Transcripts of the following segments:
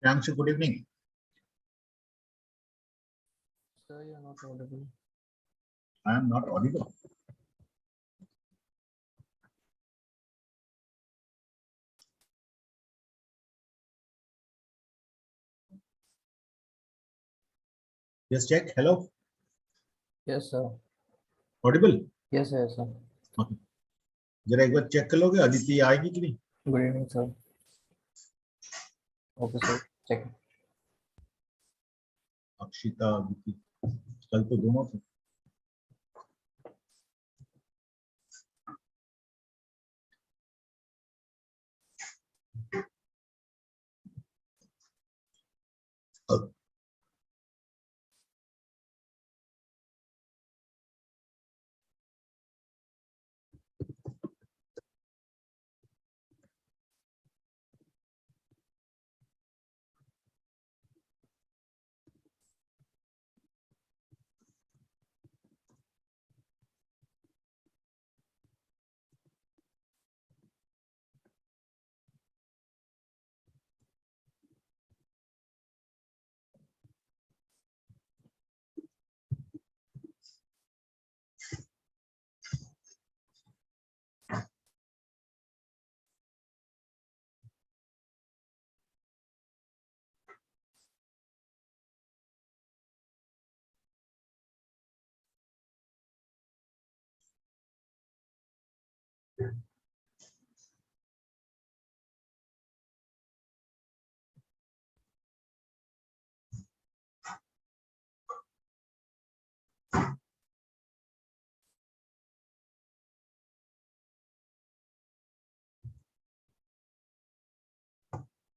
Priyanshu, good evening. Sir, you're not audible. I am not audible. Just check. Hello. Yes, sir. Audible? Yes, sir. Okay. जरा एक बार check कर लोगे अदिति आएगी कि नहीं? Good evening, sir. Okay, sir. Check. Akshita Aditi कल तो दोनों थे.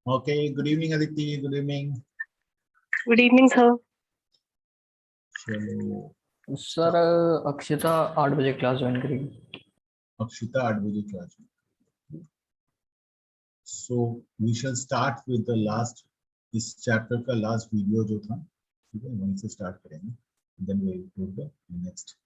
Okay, good evening Aditi, good evening. Good evening, sir. चलो सर अक्षिता 8 बजे क्लास ज्वाइन करेगी. अक्षिता 8 बजे class. So we shall start with the last, इस चैप्टर का लास्ट वीडियो जो था, ठीक है, वहीं से स्टार्ट करेंगे. Then we will go to the next.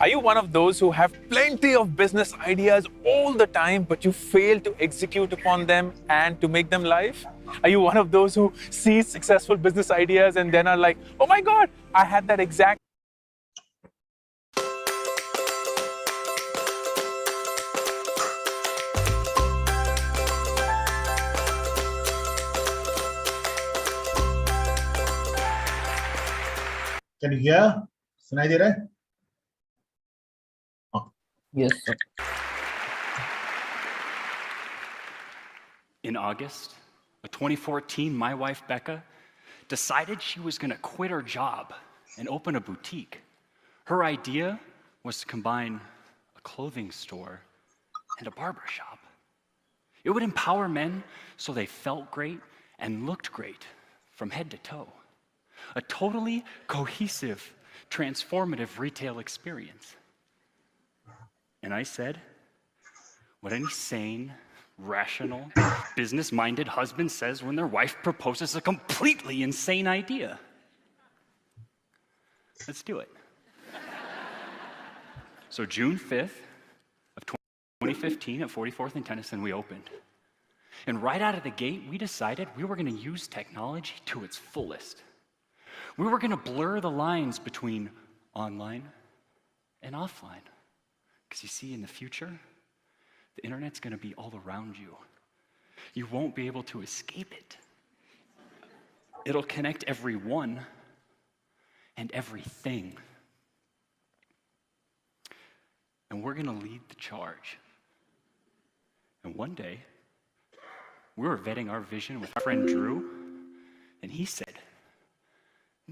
Are you one of those who have plenty of business ideas all the time, but you fail to execute upon them and to make them live? Are you one of those who sees successful business ideas and then are like, oh my God, I had that exact Can you hear? सुनाई दे रहा है? Yes, sir. In August of 2014, my wife, Becca, decided she was going to quit her job and open a boutique. Her idea was to combine a clothing store and a barber shop. It would empower men so they felt great and looked great from head to toe. A totally cohesive, transformative retail experience. And I said, what any sane, rational, business-minded husband says when their wife proposes a completely insane idea. Let's do it. So June 5th of 2015 at 44th and Tennyson, we opened. And right out of the gate, we decided we were gonna use technology to its fullest. We were gonna blur the lines between online and offline. Because you see, in the future, the internet's gonna be all around you. You won't be able to escape it. It'll connect everyone and everything. And we're gonna lead the charge. And one day, we were vetting our vision with our friend Drew, and he said,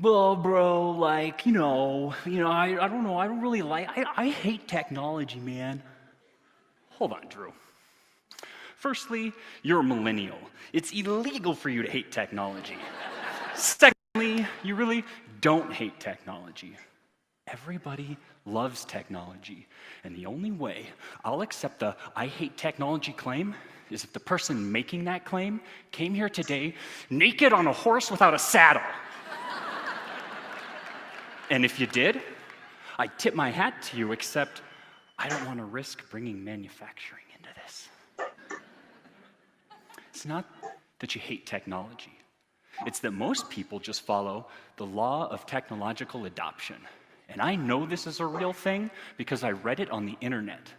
well, bro, like, I don't know, I don't really I hate technology, man. Hold on, Drew. Firstly, you're a millennial. It's illegal for you to hate technology. Secondly, you really don't hate technology. Everybody loves technology. And the only way I'll accept the I hate technology claim is if the person making that claim came here today naked on a horse without a saddle. And if you did, I'd tip my hat to you, except I don't want to risk bringing manufacturing into this. It's not that you hate technology. It's that most people just follow the law of technological adoption. And I know this is a real thing because I read it on the internet.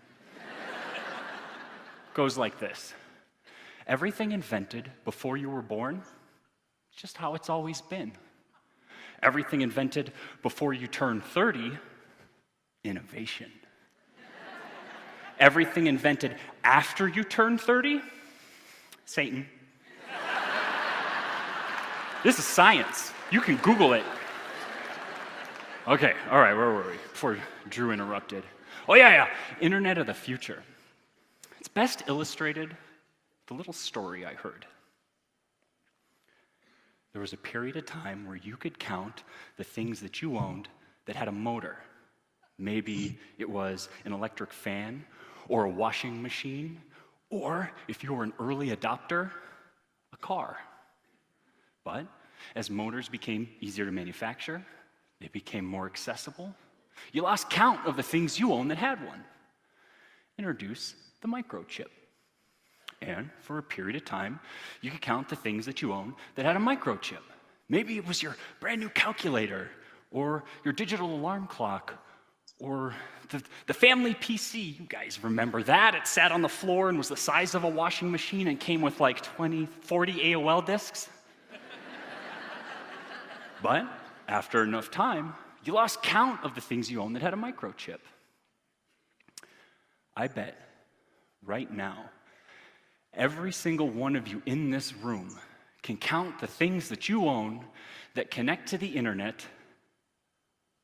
Goes like this. Everything invented before you were born, it's just how it's always been. Everything invented before you turn 30, innovation. Everything invented after you turn 30, Satan. This is science. You can Google it. Okay, all right, where were we? Before Drew interrupted. Oh, yeah, Internet of the future. It's best illustrated with a little story I heard. There was a period of time where you could count the things that you owned that had a motor. Maybe it was an electric fan or a washing machine, or if you were an early adopter, a car. But as motors became easier to manufacture, they became more accessible. You lost count of the things you owned that had one. Introduce the microchip. And for a period of time, you could count the things that you own that had a microchip. Maybe it was your brand new calculator, or your digital alarm clock, or the family PC. You guys remember that? It sat on the floor and was the size of a washing machine and came with like 20, 40 AOL disks. But after enough time, you lost count of the things you owned that had a microchip. I bet right now, every single one of you in this room can count the things that you own that connect to the internet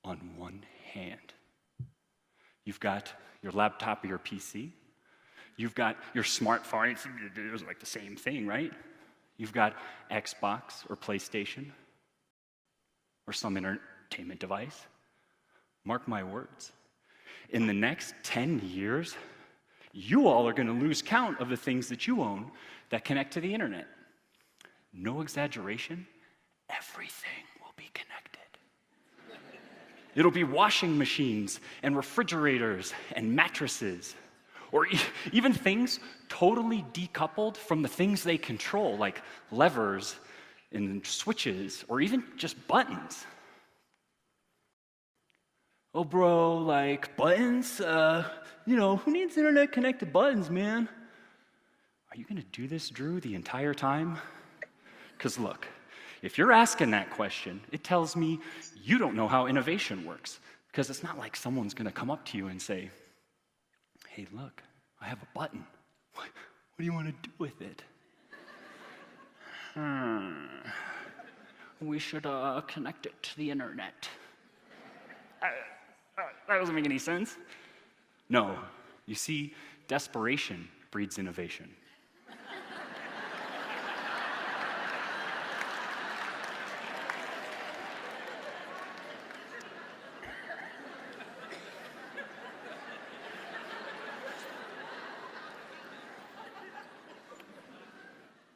on one hand. You've got your laptop or your PC. You've got your smartphone. It's like the same thing, right? You've got Xbox or PlayStation or some entertainment device. Mark my words. In the next 10 years, you all are going to lose count of the things that you own that connect to the internet. No exaggeration, everything will be connected. It'll be washing machines and refrigerators and mattresses, or even things totally decoupled from the things they control, like levers and switches, or even just buttons. Oh, bro, like buttons? Who needs internet-connected buttons, man? Are you going to do this, Drew, the entire time? Because look, if you're asking that question, it tells me you don't know how innovation works. Because it's not like someone's going to come up to you and say, hey, look, I have a button. What do you want to do with it? We should connect it to the internet. That doesn't make any sense. No, you see, desperation breeds innovation.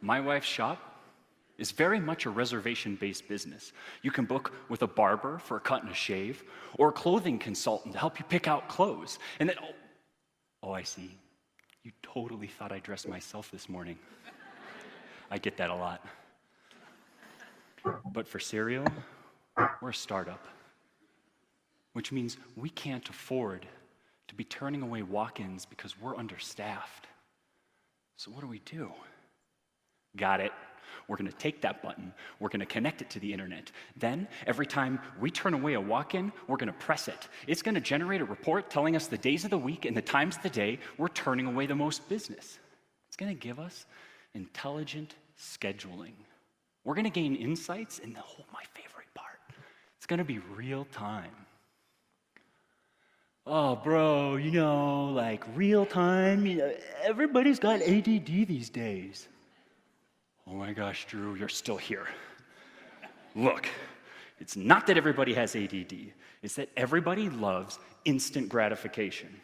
My wife's shop is very much a reservation-based business. You can book with a barber for a cut and a shave, or a clothing consultant to help you pick out clothes. And then, oh, I see. You totally thought I dressed myself this morning. I get that a lot. But for cereal, we're a startup, which means we can't afford to be turning away walk-ins because we're understaffed. So what do? Got it. We're going to take that button, we're going to connect it to the internet. Then, every time we turn away a walk-in, we're going to press it. It's going to generate a report telling us the days of the week and the times of the day we're turning away the most business. It's going to give us intelligent scheduling. We're going to gain insights, and my favorite part, gonna be real time. Oh, bro, like real time, everybody's got ADD these days. Oh my gosh, Drew, you're still here. Look, it's not that everybody has ADD, it's that everybody loves instant gratification.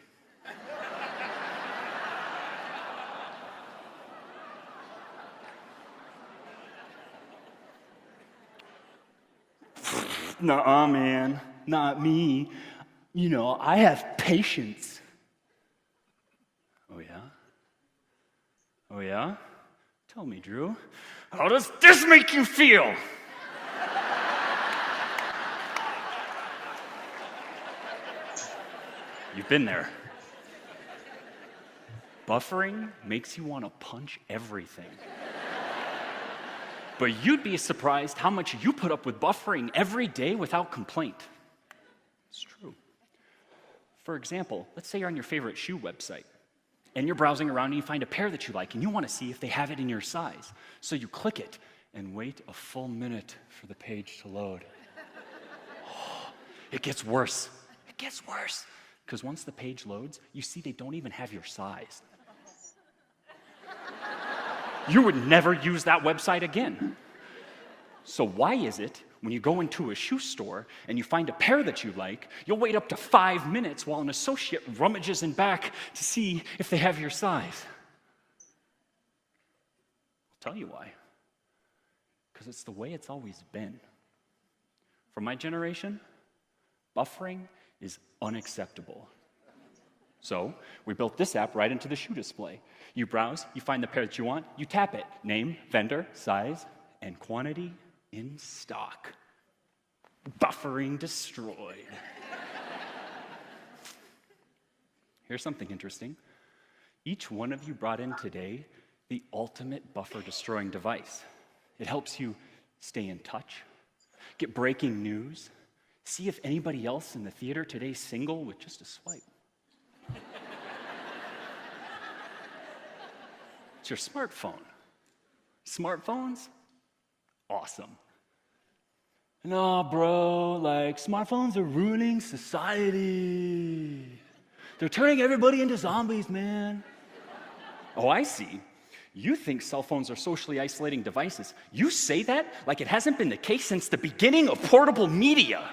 Nuh-uh, man, not me. I have patience. Oh yeah? Oh yeah? Tell me, Drew, how does this make you feel? You've been there. Buffering makes you want to punch everything. But you'd be surprised how much you put up with buffering every day without complaint. It's true. For example, let's say you're on your favorite shoe website, and you're browsing around and you find a pair that you like, and you want to see if they have it in your size. So you click it and wait a full minute for the page to load. It gets worse. It gets worse. Because once the page loads, you see they don't even have your size. You would never use that website again. So why is it when you go into a shoe store and you find a pair that you like, you'll wait up to 5 minutes while an associate rummages in back to see if they have your size? I'll tell you why. Because it's the way it's always been. For my generation, buffering is unacceptable. So we built this app right into the shoe display. You browse, you find the pair that you want, you tap it. Name, vendor, size, and quantity in stock. Buffering destroyed. Here's something interesting. Each one of you brought in today the ultimate buffer-destroying device. It helps you stay in touch, get breaking news, see if anybody else in the theater today's single with just a swipe. It's your smartphone. Smartphones? Awesome. No, bro, like smartphones are ruining society. They're turning everybody into zombies, man. Oh, I see. You think cell phones are socially isolating devices. You say that like it hasn't been the case since the beginning of portable media.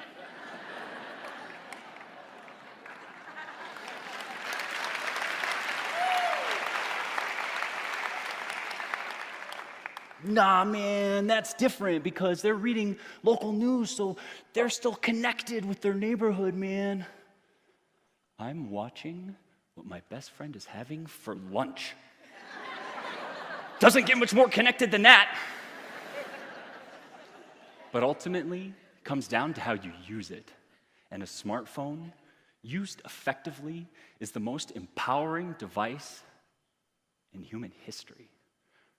Nah, man, that's different because they're reading local news, so they're still connected with their neighborhood, man. I'm watching what my best friend is having for lunch. Doesn't get much more connected than that. But ultimately, it comes down to how you use it. And a smartphone, used effectively, is the most empowering device in human history.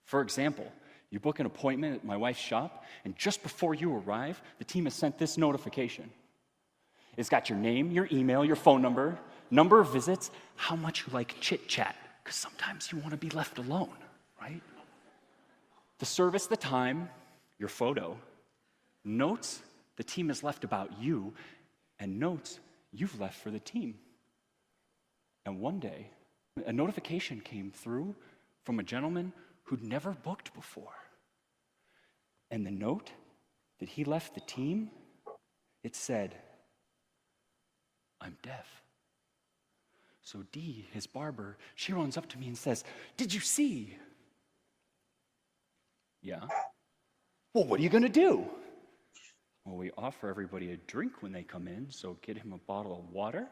For example, you book an appointment at my wife's shop, and just before you arrive, the team has sent this notification. It's got your name, your email, your phone number, number of visits, how much you like chit-chat, because sometimes you want to be left alone, right? The service, the time, your photo, notes the team has left about you, and notes you've left for the team. And one day, a notification came through from a gentleman who'd never booked before. And the note that he left the team, it said, "I'm deaf." So Dee, his barber, she runs up to me and says, "Did you see?" "Yeah." "Well, what are you gonna do?" "Well, we offer everybody a drink when they come in, so get him a bottle of water."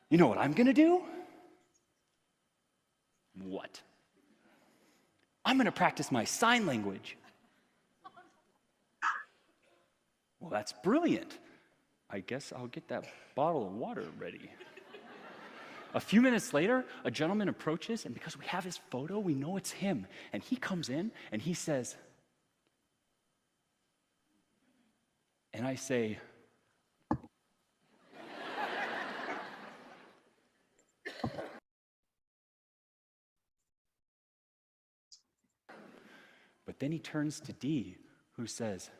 "You know what I'm gonna do?" "What?" "I'm gonna practice my sign language." "Well, that's brilliant. I guess I'll get that bottle of water ready." A few minutes later, a gentleman approaches, and because we have his photo, we know it's him. And he comes in, and he says, and I say, but then he turns to Dee, who says,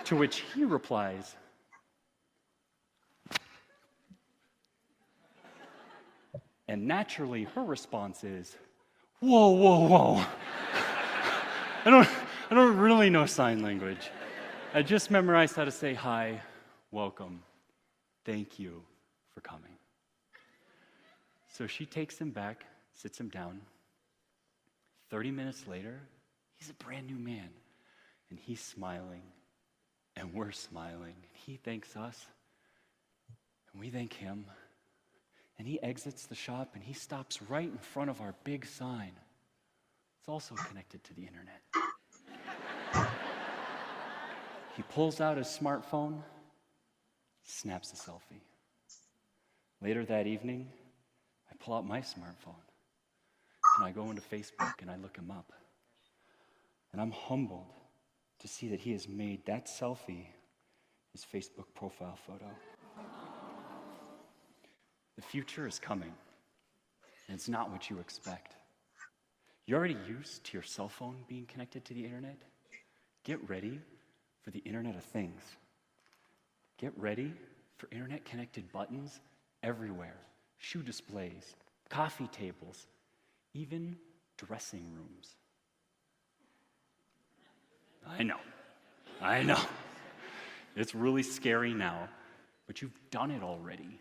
To which he replies, and naturally her response is, whoa, whoa, whoa. I don't really know sign language. I just memorized how to say hi, welcome, thank you for coming. So she takes him back, sits him down. 30 minutes later, he's a brand new man. And he's smiling, and we're smiling. He thanks us, and we thank him. And he exits the shop, and he stops right in front of our big sign. It's also connected to the internet. He pulls out his smartphone, snaps a selfie. Later that evening, I pull out my smartphone, and I go into Facebook, and I look him up. And I'm humbled to see that he has made that selfie his Facebook profile photo. The future is coming, and it's not what you expect. You're already used to your cell phone being connected to the internet. Get ready for the Internet of Things. Get ready for internet-connected buttons everywhere, shoe displays, coffee tables, even dressing rooms. I know. It's really scary now, but you've done it already.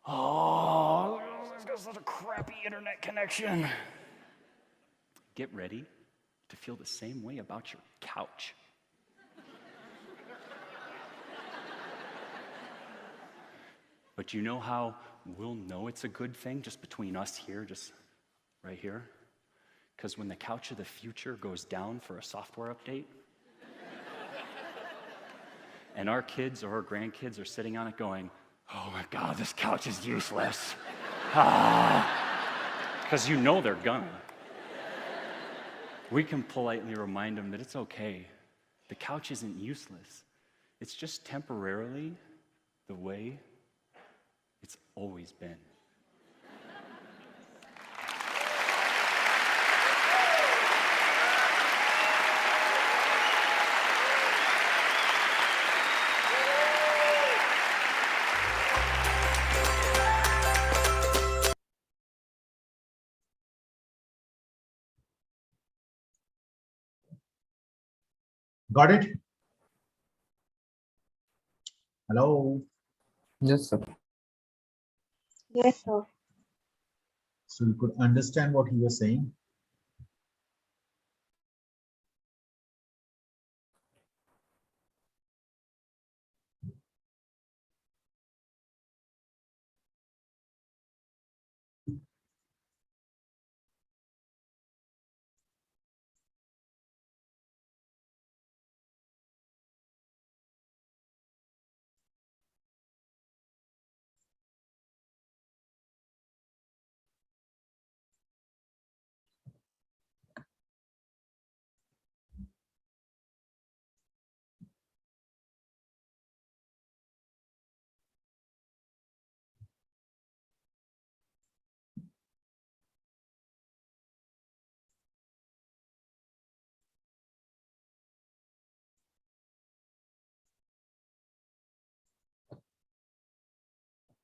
Oh, I've got such a crappy internet connection. Get ready to feel the same way about your couch. But you know how we'll know it's a good thing just between us here, just right here? Because when the couch of the future goes down for a software update, and our kids or our grandkids are sitting on it going, oh my God, this couch is useless. Because you know they're gonna. We can politely remind them that it's okay. The couch isn't useless. It's just temporarily the way it's always been. Got it? Hello. Yes, sir. Yes, sir. So you could understand what he was saying.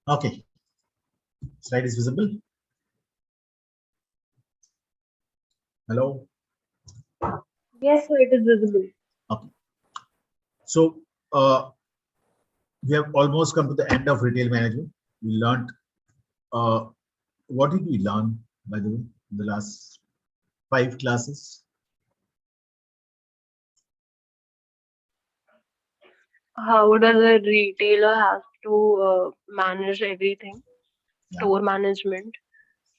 Okay. Slide is visible. Hello. Yes, sir, it is visible. Okay. So we have almost come to the end of retail management. We learned, what did we learn, by the way, in the last 5 classes? How does a retailer have to manage everything? Yeah. Store management,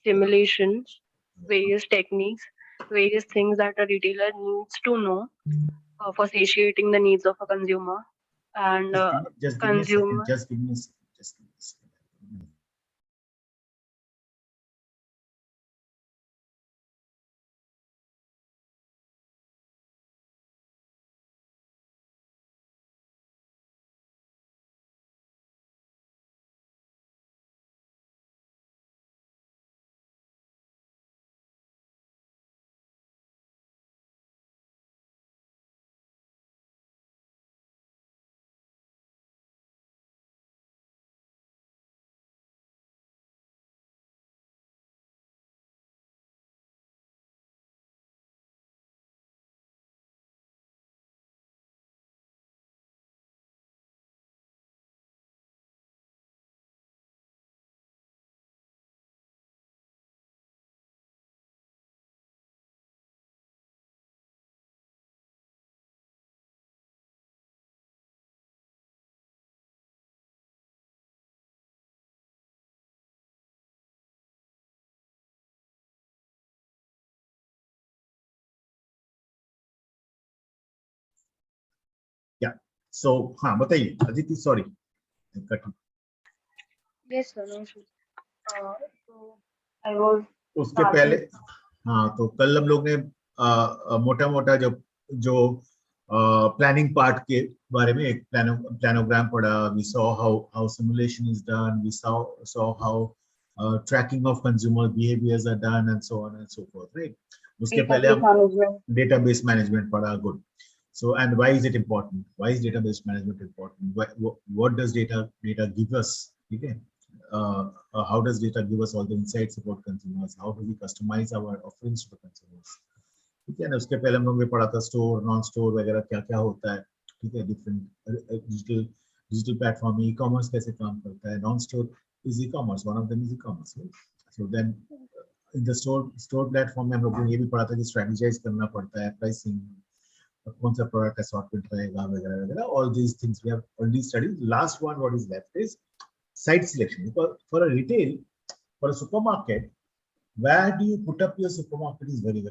simulations, various techniques, various things that a retailer needs to know for satiating the needs of a consumer. And Just give me a second. consumer Just give me a second. Just give me a second. So हाँ बताइए Aditi, sorry cut. Yes, sir. No issues. So I was उसके पहले starting. हाँ, तो कल हम लोग ने मोटा मोटा जो प्लानिंग पार्ट के बारे में एक प्लानोग्राम पढ़ा. We saw how simulation is done, we saw how tracking of consumer behaviours are done and so on and so forth, right. उसके पहले Database हम management. database management पढ़ा. Good. So, and why is it important? Why is database management important? What does data give us? Okay. How does data give us all the insights about consumers? How do we customize our offerings to the consumers? ठीक है ना. उसके पहले हम लोग ने पढ़ा था स्टोर नॉन स्टोर वगैरह क्या क्या होता है. ठीक है. डिफरेंट डिजिटल प्लेटफॉर्म में ई कॉमर्स कैसे काम करता है. Non store is e-commerce, one of them is e-commerce. So then in the store platform में हम लोगों ने ये भी पढ़ा था कि स्ट्रेटेजाइज करना पड़ता है, प्राइसिंग, कौन सा प्रोडक्ट असॉर्टमेंट रहेगा वगैरह वगैरह. All these things we have already studied. Last one what is left is site selection. Because for a retail, for a supermarket, where do you put up your supermarket is very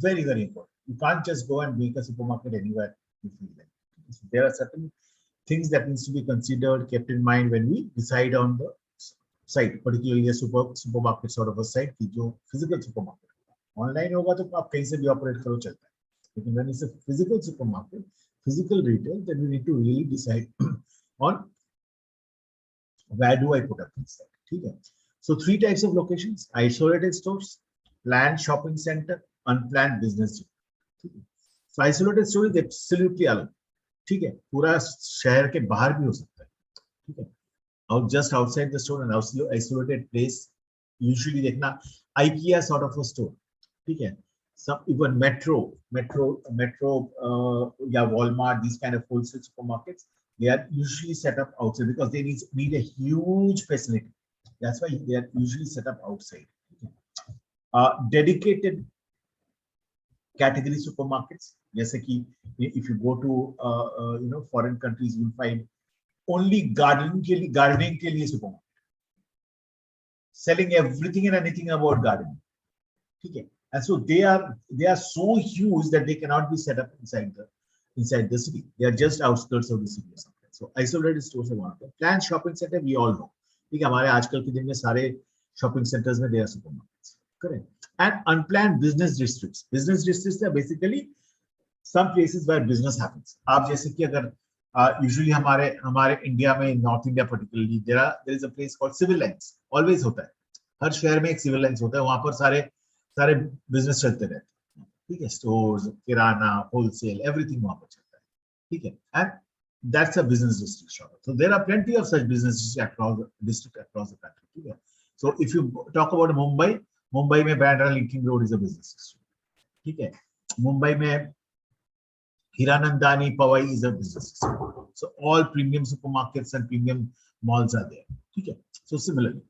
very important. You can't just go and make a supermarket anywhere you feel like. So there are certain things that needs to be considered, kept in mind when we decide on the site, particularly a supermarket sort of a site की जो physical supermarket. Online होगा तो आप कहीं से भी operate करो चलता है. लेकिन when it's a physical supermarket, physical retail, then we need to really decide on where do I put up this site. ठीक है. So 3 types of locations: isolated stores, planned shopping center, unplanned business. ठीक है. So isolated store is absolutely अलग. ठीक है. पूरा शहर के बाहर भी हो सकता है. ठीक है. Out just outside the store, and isolated place. Usually देखना IKEA sort of a store. ठीक है. Some even metro या Walmart, these kind of wholesale supermarkets, they are usually set up outside because they need a huge facility. That's why they are usually set up outside. Dedicated category supermarkets, जैसे कि if you go to foreign countries, you'll find only gardening के लिए supermarket, selling everything and anything about gardening. ठीक है. And so they are so huge that they cannot be set up inside the city. They are just outskirts of the city or something. So isolated stores are one of them. Planned shopping center, we all know. ठीक है. हमारे आजकल के दिन में सारे shopping centers में they are supermarkets. Correct. And unplanned business districts. Business districts are basically some places where business happens. आप जैसे कि अगर usually हमारे इंडिया में, north India particularly, there is a place called civil lines. Always होता है. हर शहर में एक civil lines होता है. वहां पर सारे बिजनेस चलते रहते हैं. ठीक है. स्टोर्स, किराना, होलसेल, एवरीथिंग वहां पर चलता है. ठीक है. And that's a business district. So there are plenty of such business district across the country. ठीक है. So if you talk about Mumbai में Bandra linking road is a business district. ठीक है. मुंबई में Hiranandani Powai is a business district. So all premium supermarkets and premium malls are there. ठीक है. So similarly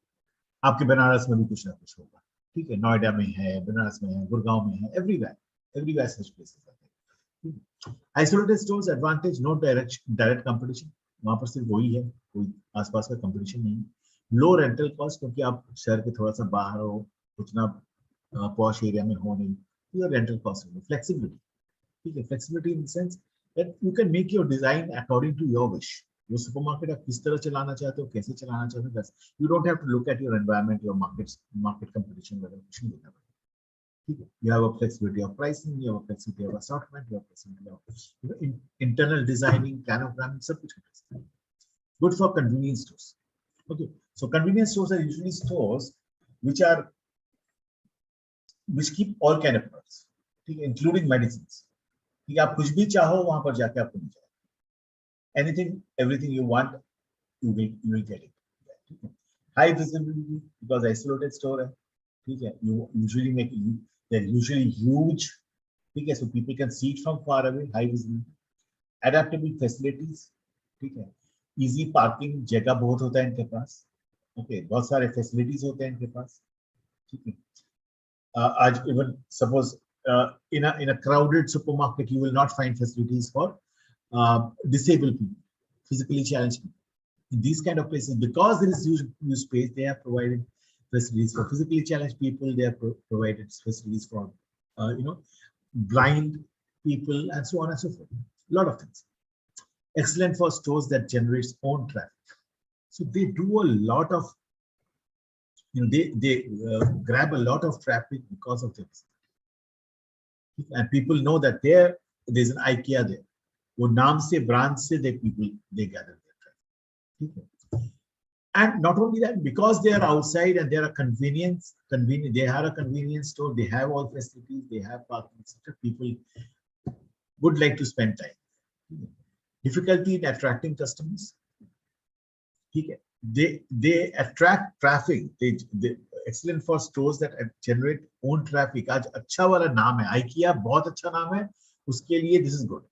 आपके बनारस में भी कुछ ना कुछ होगा. ठीक है. नोएडा में है, बनारस में है, गुड़गांव में है, everywhere such places are there. Isolated stores advantage, no direct competition. वहां पर सिर्फ वही है, कोई आसपास का कंपटीशन नहीं. लो रेंटल कॉस्ट, क्योंकि आप शहर के थोड़ा सा बाहर हो, उतना पॉश एरिया में हो नहीं. Your rental cost. फ्लेक्सिबिलिटी. ठीक है. Flexibility in the sense that you can make your design according to your wish. वो सुपरमार्केट आप किस तरह चलाना चाहते हो, कैसे चलाना चाहते हो, you don't have to look at your environment, your market competition वगैरह कुछ नहीं देखना पड़ेगा. ठीक है. You have a flexibility of pricing, you have a flexibility of assortment, you have flexibility of internal designing, planogramming, सब कुछ. Good for convenience stores. Okay. So convenience stores are usually stores which keep all kind of products. ठीक है. Including medicines. ठीक है. आप कुछ भी चाहो वहां पर जाके आपको मिल जाएगा. Anything, everything you want, you will get it. High visibility because isolated store है. ठीक है. They're usually huge. ठीक है. So people can see it from far away. High visibility. Adaptable facilities. ठीक है. Easy parking, जगह बहुत होता है इनके पास. Okay. बहुत सारे facilities होते हैं इनके पास. ठीक है. आज even suppose in a crowded supermarket, you will not find facilities for disabled people, physically challenged people. In these kind of places, because there is huge space, they have provided facilities for physically challenged people. They have provided facilities for blind people and so on and so forth. A lot of things. Excellent for stores that generates own traffic. So they do a lot of, they grab a lot of traffic because of this. And people know that there's an IKEA there. वो नाम से brand से they gather their traffic. And not only that, because they are outside and they are convenient, they have a convenience store, they have all facilities, they have parking, etc. People would like to spend time. Difficulty in attracting customers. They attract traffic. They excellent for stores that generate own traffic. आज अच्छा वाला नाम है, IKEA बहुत अच्छा नाम है, उसके लिए this is good.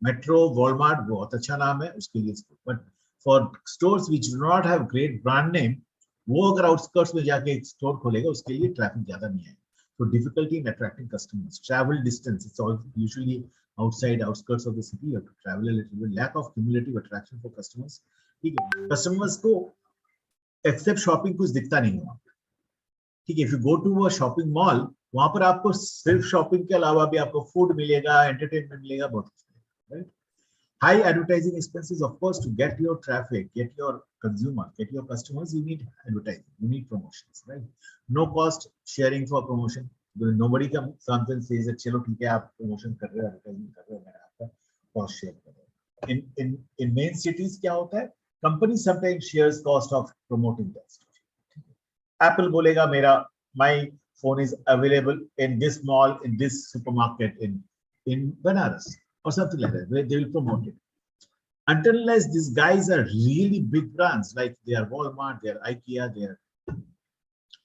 Metro, Walmart बहुत अच्छा नाम है, उसके लिए good. But for stores which do not have great brand name, वो अगर outskirts में जाके एक store खोलेगा, उसके लिए traffic ज़्यादा नहीं है. So difficulty in attracting customers. Travel distance, it's all usually outside outskirts of the city. You have to travel a little bit. Lack of cumulative attraction for customers. ठीक है, customers को except shopping कुछ दिखता नहीं है. ठीक है, if you go to a shopping mall, वहां पर आपको सिर्फ शॉपिंग के अलावा भी आपको फूड मिलेगा, एंटरटेनमेंट मिलेगा, बहुत कुछ, right? High advertising expenses, of course, to get your traffic, get your consumer, get your customers, you need advertising, you need promotions, right? No cost sharing for promotion. Nobody comes and says that, चलो ठीक है, आप promotion कर रहे हो, advertising कर रहे हो, मैं आपका cost share कर रहा हूँ. In main cities क्या होता है? Company sometimes shares cost of promoting that stuff. Apple बोलेगा my phone is available in this mall, in this supermarket in Banaras or something like that, where they will promote it. Until unless these guys are really big brands, like they are Walmart, they are IKEA, they are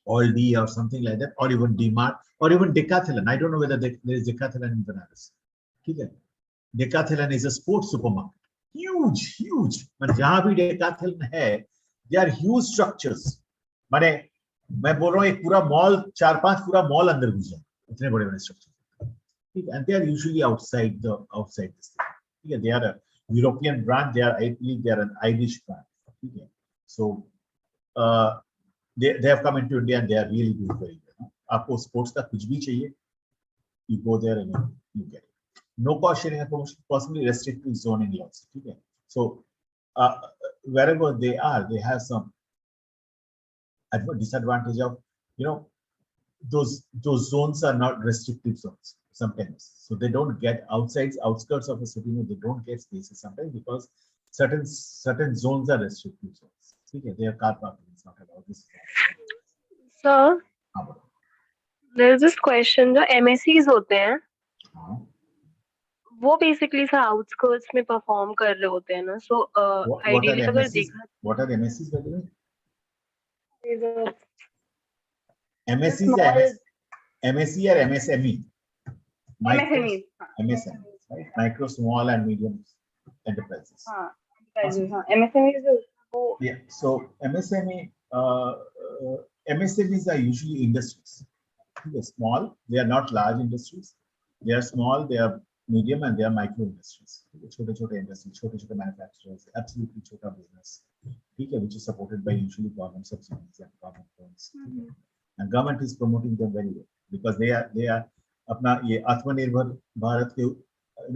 Aldi or something like that, or even DMart, or even Decathlon. I don't know whether there is Decathlon in Banaras. Okay. Decathlon is a sports supermarket. Huge, huge. But जहाँ भी Decathlon है, they are huge structures. मैं बोल रहा हूँ एक पूरा mall, 4-5 पूरा मॉल अंदर घुस जाए, इतने बड़े-बड़े स्ट्रक्चर. ठीक है, and they are usually outside this thing. ठीक है, they are a European brand, I believe they are an Irish brand. ठीक है, so they have come into India and they are really doing very well. आपको sports का कुछ भी चाहिए, you go there and you get it. No cost sharing and promotion, possibly restrictive zoning laws. ठीक है, so wherever they are, they have some disadvantage of, those zones are not restrictive zones sometimes, so they don't get outskirts of a city, they don't get spaces sometimes because certain zones are restrictive zones. Okay, their car parking is not allowed. This Sir, there is this question, जो MSCs होते हैं, वो basically से outskirts में perform कर रहे होते हैं ना, so ideally अगर देखा, what are MSCs by the way? is MSCs are MSC or MSME? MSMEs. MSMEs, right? Micro, small, and medium enterprises. MSMEs. Yeah. So MSME, MSMEs are usually industries. They are small. They are not large industries. They are small. They are medium, and they are micro industries. छोटे industries, छोटे manufacturers, absolutely छोटा business. Which is supported by usually government subsidies and government loans. And government is promoting them very well because they are अपना ये आत्मनिर्भर भारत के,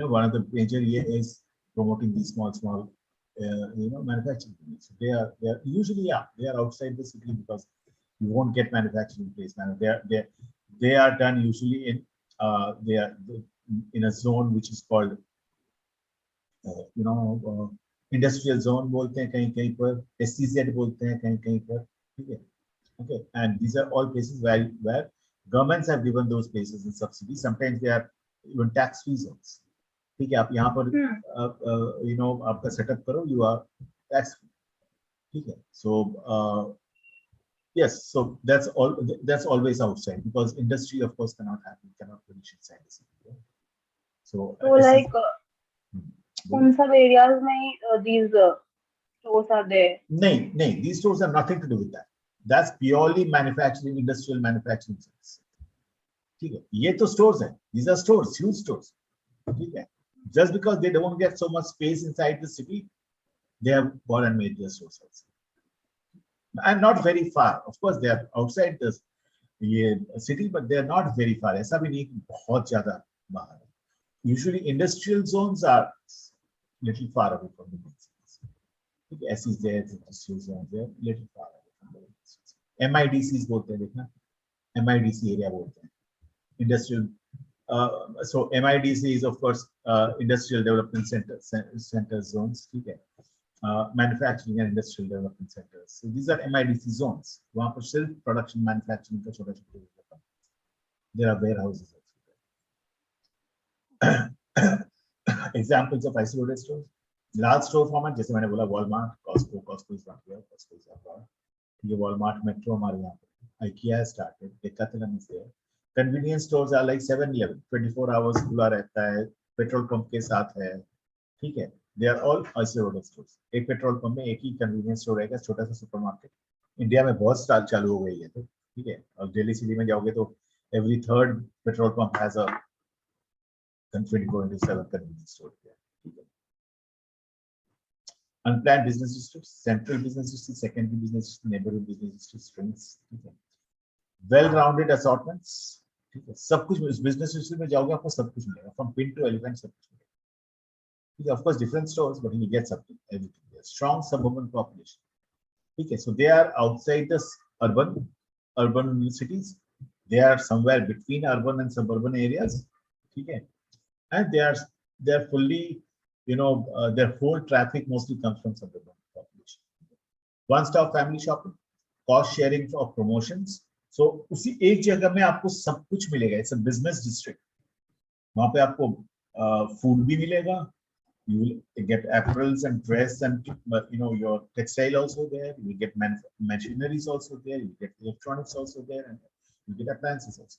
one of the major is promoting these small manufacturing units. They are usually they are outside the city because you won't get manufacturing place. They are done usually in they are in a zone which is called industrial zone बोलते हैं कहीं पर, SCZ बोलते हैं कहीं पर. ठीक है, okay, and these are all places where governments have given those places in subsidies. Sometimes they are even tax-free zones. ठीक है, आप यहाँ पर आपका setup करो, you are tax-free. ठीक है, so yes, so that's always outside because industry of course cannot produce inside the city. So like in some areas these stores are there. नहीं, these stores have nothing to do with that. That's purely manufacturing, industrial manufacturing stores. ठीक है, ये तो stores हैं. These are stores, huge stores. ठीक है, just because they don't get so much space inside the city, they have gone and made their stores also. And not very far. Of course, they are outside the city, but they are not very far. ऐसा भी नहीं कि बहुत ज़्यादा बाहर. Usually, industrial zones are little far away from the main cities. Okay, SEZs, industrial zones, they are little far away from the main cities. MIDCs बोलते हैं देखना, MIDC area बोलते हैं, industrial. So MIDC is of course industrial development center zones, ठीक है, manufacturing and industrial development centers. So these are MIDC zones. वहाँ पर सिर्फ production manufacturing का छोटा-छोटा होता है. There are warehouses also. Examples of isolated stores. Large store format जैसे मैंने बोला Walmart, Costco is not here, Costco is abroad. ये Walmart Metro हमारे यहाँ पे, IKEA has started, Decathlon is there. Convenience stores are like 7-Eleven, 24 hours खुला रहता है, पेट्रोल पंप के साथ है, ठीक है. They are all isolated stores. एक पेट्रोल पंप में एक ही convenience store रहेगा, छोटा सा सुपरमार्केट. इंडिया में बहुत साल चालू हो गई है, तो ठीक है. और दिल्ली सिटी में जाओगे तो every third petrol pump has a 24/7 convenience store there. ठीक है. Unplanned business districts, central business districts, secondary business districts, neighborhood business districts, strings. ठीक है. Well-rounded assortments. ठीक है. सब कुछ इस business district में जाओगे आपको सब कुछ मिलेगा, from pin to elephant सब कुछ मिलेगा. Of course, different stores, but you get something, everything there. Strong suburban population. Okay, so they are outside the urban cities. They are somewhere between urban and suburban areas. Okay, and they are fully, their whole traffic mostly comes from suburban population. One-stop family shopping, cost sharing of promotions. So उसी एक जगह में आपको सब कुछ मिलेगा. It's a business district. वहाँ पे आपको food भी मिलेगा. You will get apparels and dress and your textile also there. You will get machineries also there. You get electronics also there, and you get appliances also.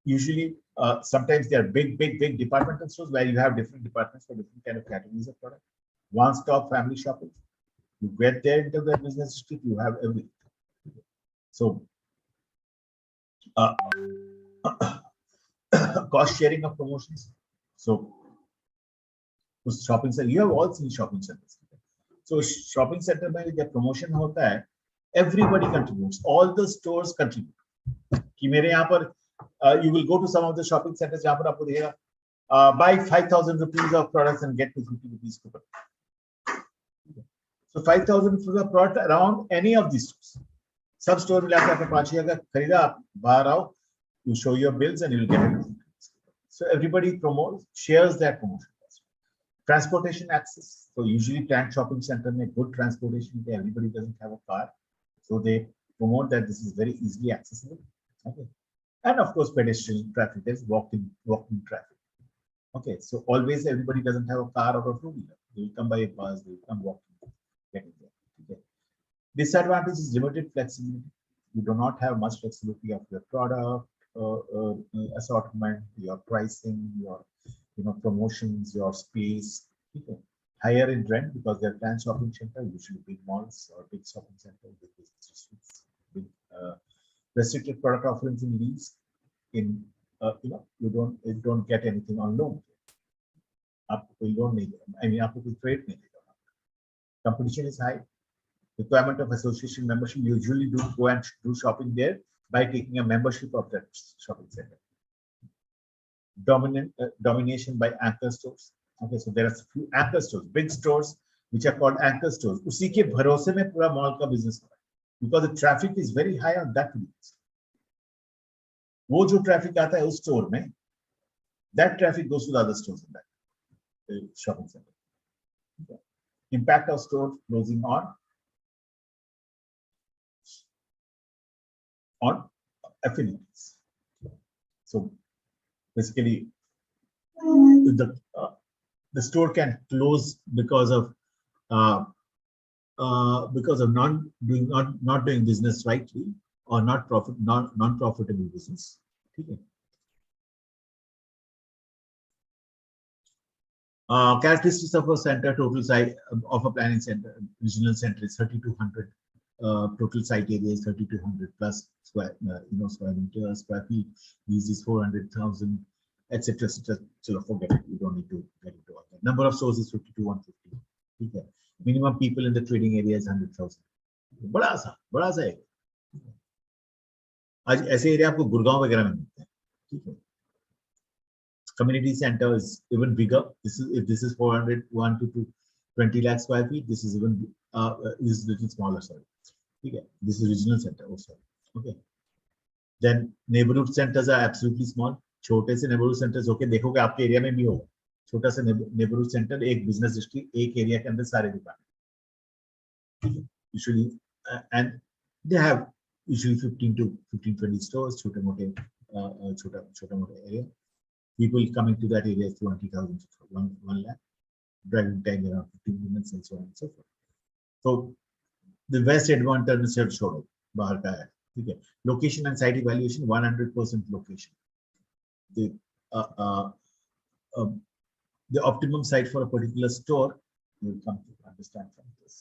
Usually, sometimes there are big departmental stores where you have different departments for different kind of categories of product. One-stop family shopping. You get there into the business district, you have everything. So, cost sharing of promotions. So, shopping center, you have all seen shopping centers. So shopping center में जब promotion होता है, everybody contributes. All the stores contribute. कि मेरे यहाँ पर you will go to some of the shopping centers जहाँ पर आपको दिखेगा buy 5,000 rupees of products and get 250 rupees coupon. So 5,000 rupees of product around any of these stores. सब store मिला के आपने 5,000 का खरीदा, आप बाहर आओ, you show your bills and you will get everything. So everybody promotes, shares that promotion. Transportation access. So usually planned shopping center में good transportation. Everybody doesn't have a car, so they promote that this is very easily accessible. Okay, and of course pedestrian traffic. There's walking traffic. Okay, so always everybody doesn't have a car or a two-wheeler. They will come by a bus. They will come walking. Getting there. Okay. Disadvantage is limited flexibility. You do not have much flexibility of your product assortment, your pricing, your promotions, your space. Okay. Higher in rent because they're planned shopping center, usually big malls or big shopping centers, big business districts, big restricted product offerings in lease. In you don't get anything on loan. You don't need it. I mean, आपको कोई trade नहीं देगा. Competition is high. Requirement of association membership. You usually do go and do shopping there by taking a membership of that shopping center. Domination by anchor stores. Okay, so there are a few anchor stores, big stores, which are called anchor stores. उसी के भरोसे में पूरा mall का business हो रहा है, because the traffic is very high on that business. वो जो traffic आता है उस store में, that traffic goes to the other stores in that shopping center. Okay. Impact of store closing on affiliates. So basically, the store can close because of not doing business rightly or non-profitable business. Okay. Characteristics of a center: total size of a planning center, regional center is 3,200. Total site area is 3,200 plus square meters, square feet. These is 400,000, etc. So forget it. You don't need to get into all that. Number of stores is 52,150. Okay. Minimum people in the trading area is 100,000. बड़ा सा है. आज ऐसे area आपको गुड़गांव वगैरह में मिलते हैं. ठीक है. Community center is even bigger. This is, if this is 401 to 20 lakh square feet, this is even this is little smaller. Sorry. Okay. This is regional center. Oh, sorry. Okay. Then neighborhood centers are absolutely small. छोटे से neighborhood centers okay देखोगे आपके area में भी होगा. छोटा सा neighborhood center, एक business district, एक एरिया के अंदर सारे दुकान. Usually and they have usually 15-20 stores. छोटे मोटे छोटा मोटा area. People coming to that area is 20,000 to 1 lakh. Driving time around 15 minutes and so on and so forth. So the best advantage is shown बाहर का है. ठीक है. Location and site evaluation 100% location. The the optimum site for a particular store you will come to understand from this.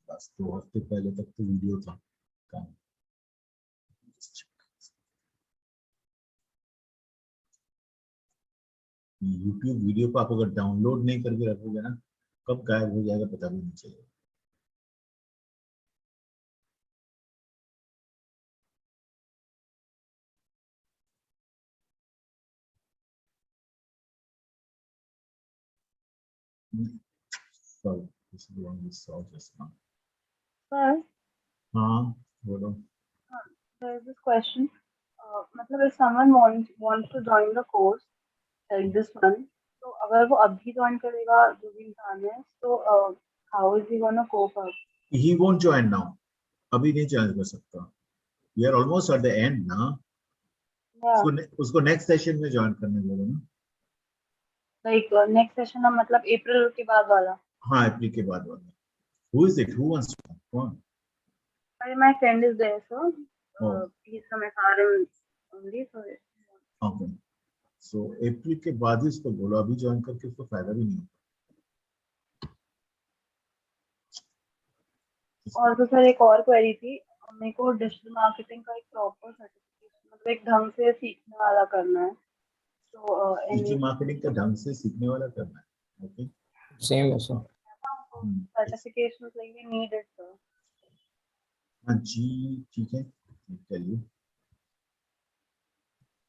बस 2 हफ्ते पहले तक तो वीडियो था. YouTube वीडियो को आप अगर डाउनलोड नहीं करके रखोगे ना, कब गायब हो जाएगा पता भी नहीं चलेगा. Sorry, this is the one we saw just now. Sir, हाँ, बोलो. there is this question. मतलब if someone wants to join the course like this one, तो अगर वो अभी join करेगा जो भी इंसान है, तो how is he gonna cope up? He won't join now. अभी नहीं join कर सकता. We are almost at the end now. Yeah, उसको next session में join करने बोलो ना. like next session हम मतलब April के बाद वाला. हाँ, अप्रैल के बाद वाला. Who is it? Who wants to come? कौन? My friend is there, so Oh. he's from SRM only, so Okay. So अप्रैल के बाद ही उसको बोलो. अभी join करके उसको फायदा भी नहीं होगा. और तो सर एक और क्वेरी थी. मेरे को डिजिटल मार्केटिंग का एक प्रॉपर सर्टिफिकेशन मतलब एक ढंग से सीखने वाला करना है. तो डिजिटल मार्केटिंग का ढंग से सीखने वाला करना है. Okay. Same है sir. certifications like we need it, sir. हाँ जी, ठीक है. I'll tell you.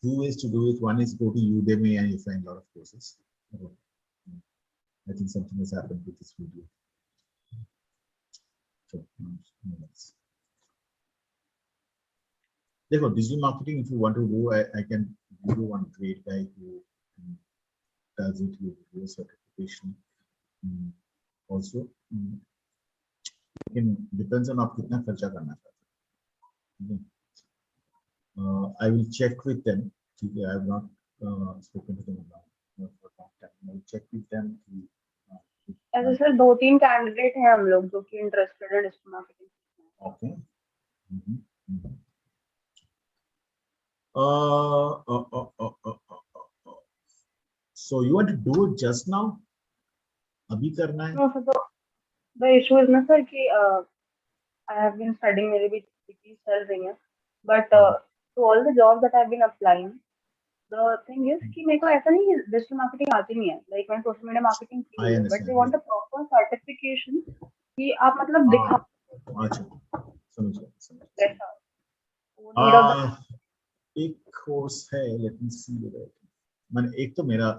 2 ways to do it. One is go to Udemy and you find a lot of courses. Okay. I think something has happened with this video. So, no worries. Therefore, digital marketing, if you want to do, I can give you one great guy who does it with your certification. Also, depends on आप कितना खर्चा करना चाहते हैं. I will check with them. ठीक है, I have not spoken to them about for a long time. I will check with them. ऐसे sir 2-3 candidate हैं हम लोग जो कि इंटरेस्टेड है digital marketing. Okay. So you want to do it just now? अभी करना है? No, so the issue is ना सर कि I have been studying, मेरी भी डिग्री चल रही है, but to all the jobs that I have been applying, the thing is कि मेरे को ऐसा नहीं है डिजिटल मार्केटिंग आती नहीं है. लाइक मैंने सोशल मीडिया मार्केटिंग की है, but they want a proper certification कि आप मतलब दिखा. अच्छा, समझ गया. ऐसा वो need of the एक कोर्स है, लेट मी सी इट. मैंने एक तो मेरा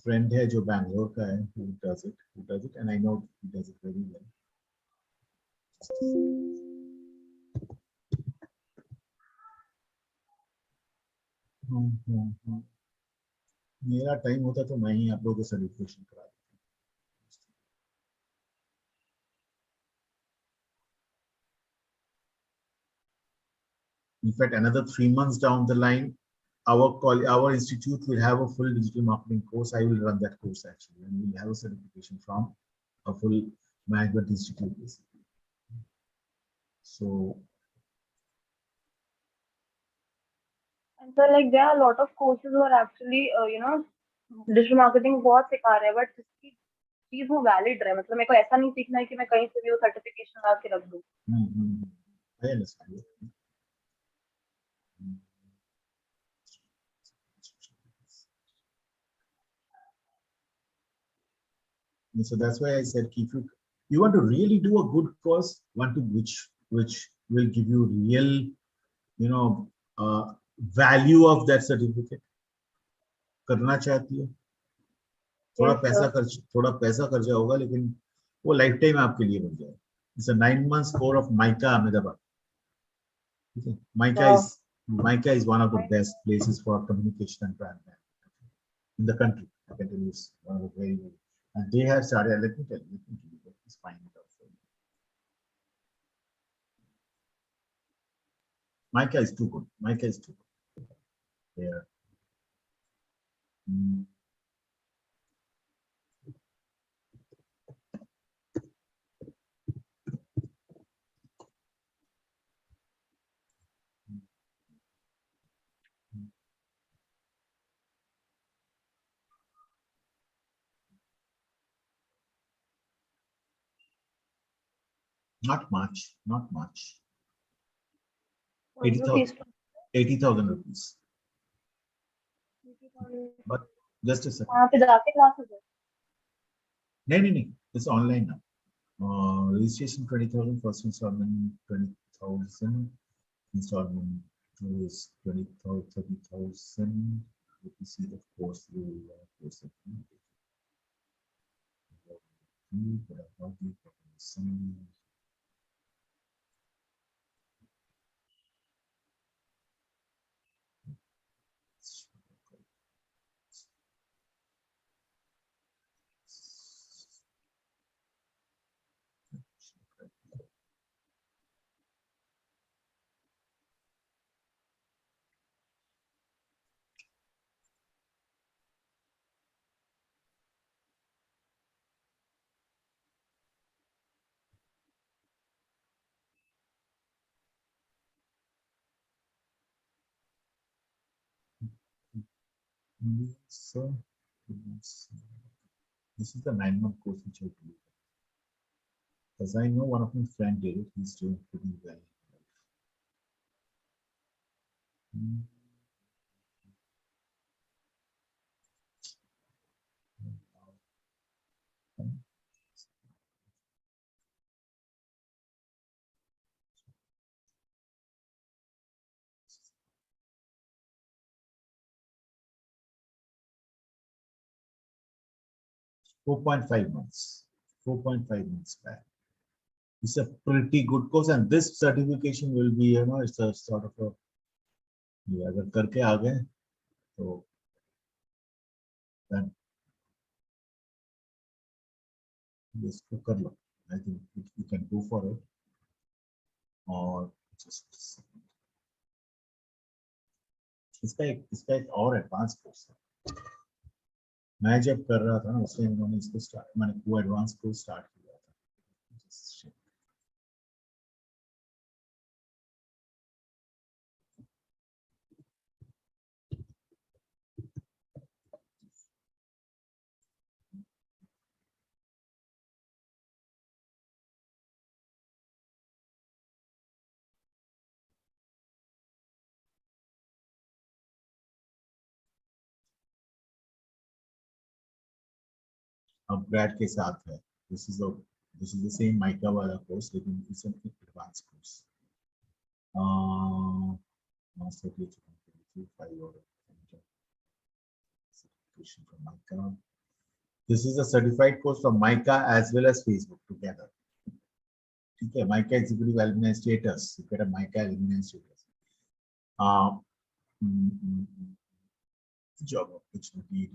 फ्रेंड है जो बैंगलोर का है, who does it and I know he does it very well. मेरा टाइम होता तो मैं ही आप लोगों को सर्टिफिकेशन करा देता. In fact, another 3 months down the line, our institute will have a full digital marketing course. I will run that course actually, and we'll have a certification from a full management institute basically. So, and so like there are a lot of courses who are actually digital marketing बहुत सिखा रहे हैं, but इसकी चीज वो valid रहे. मतलब मेरे को ऐसा नहीं सीखना है कि मैं कहीं से भी वो सर्टिफिकेशन ला के रख दूं. I understand. So that's why I said, if you want to really do a good course, which will give you real, you know, value of that certificate. करना चाहती हो, Yes, sir. थोड़ा पैसा खर्चा होगा, लेकिन वो लाइफ टाइम आपके लिए बन जाए. It's a 9 months course of Mica Ahmedabad. Okay. Wow. Mica is one of the best places for communication and brand in the country. I can tell you, it's one of the very, and they have started. Let me tell you, let's find it out for you. Mica is too good. Mica is too good. Yeah. Not much, not much. What's the fees? 80,000 rupees. But just a second. वहाँ पे जाके classes है. No. It's online now. Registration 20,000, first installment 20,000, installment 2 is 20,000, 30,000. Let me see the course. So, this is the 9-month course which I do. Because I know one of my friends did it, he's doing pretty well. Hmm. 4.5 months. 4.5 months back. It's a pretty good course, and this certification will be, it's a sort of a, अगर करके आ गए तो then इसको कर लो. I think you can go for it. और just इसका एक और एडवांस कोर्स है. मैं जब कर रहा था ना, उसमें उन्होंने इसको मैंने वो एडवांस कोर्स स्टार्ट किया था. अब ग्रेड के साथ है. This is the same mica वाला कोर्स, लेकिन it's an advance course. Master teacher 5 और certification from Mica. This is a certified course from Mica as well as Facebook together. Okay, Mica executive alumni status. You get a Mica alumni status. Job opportunity.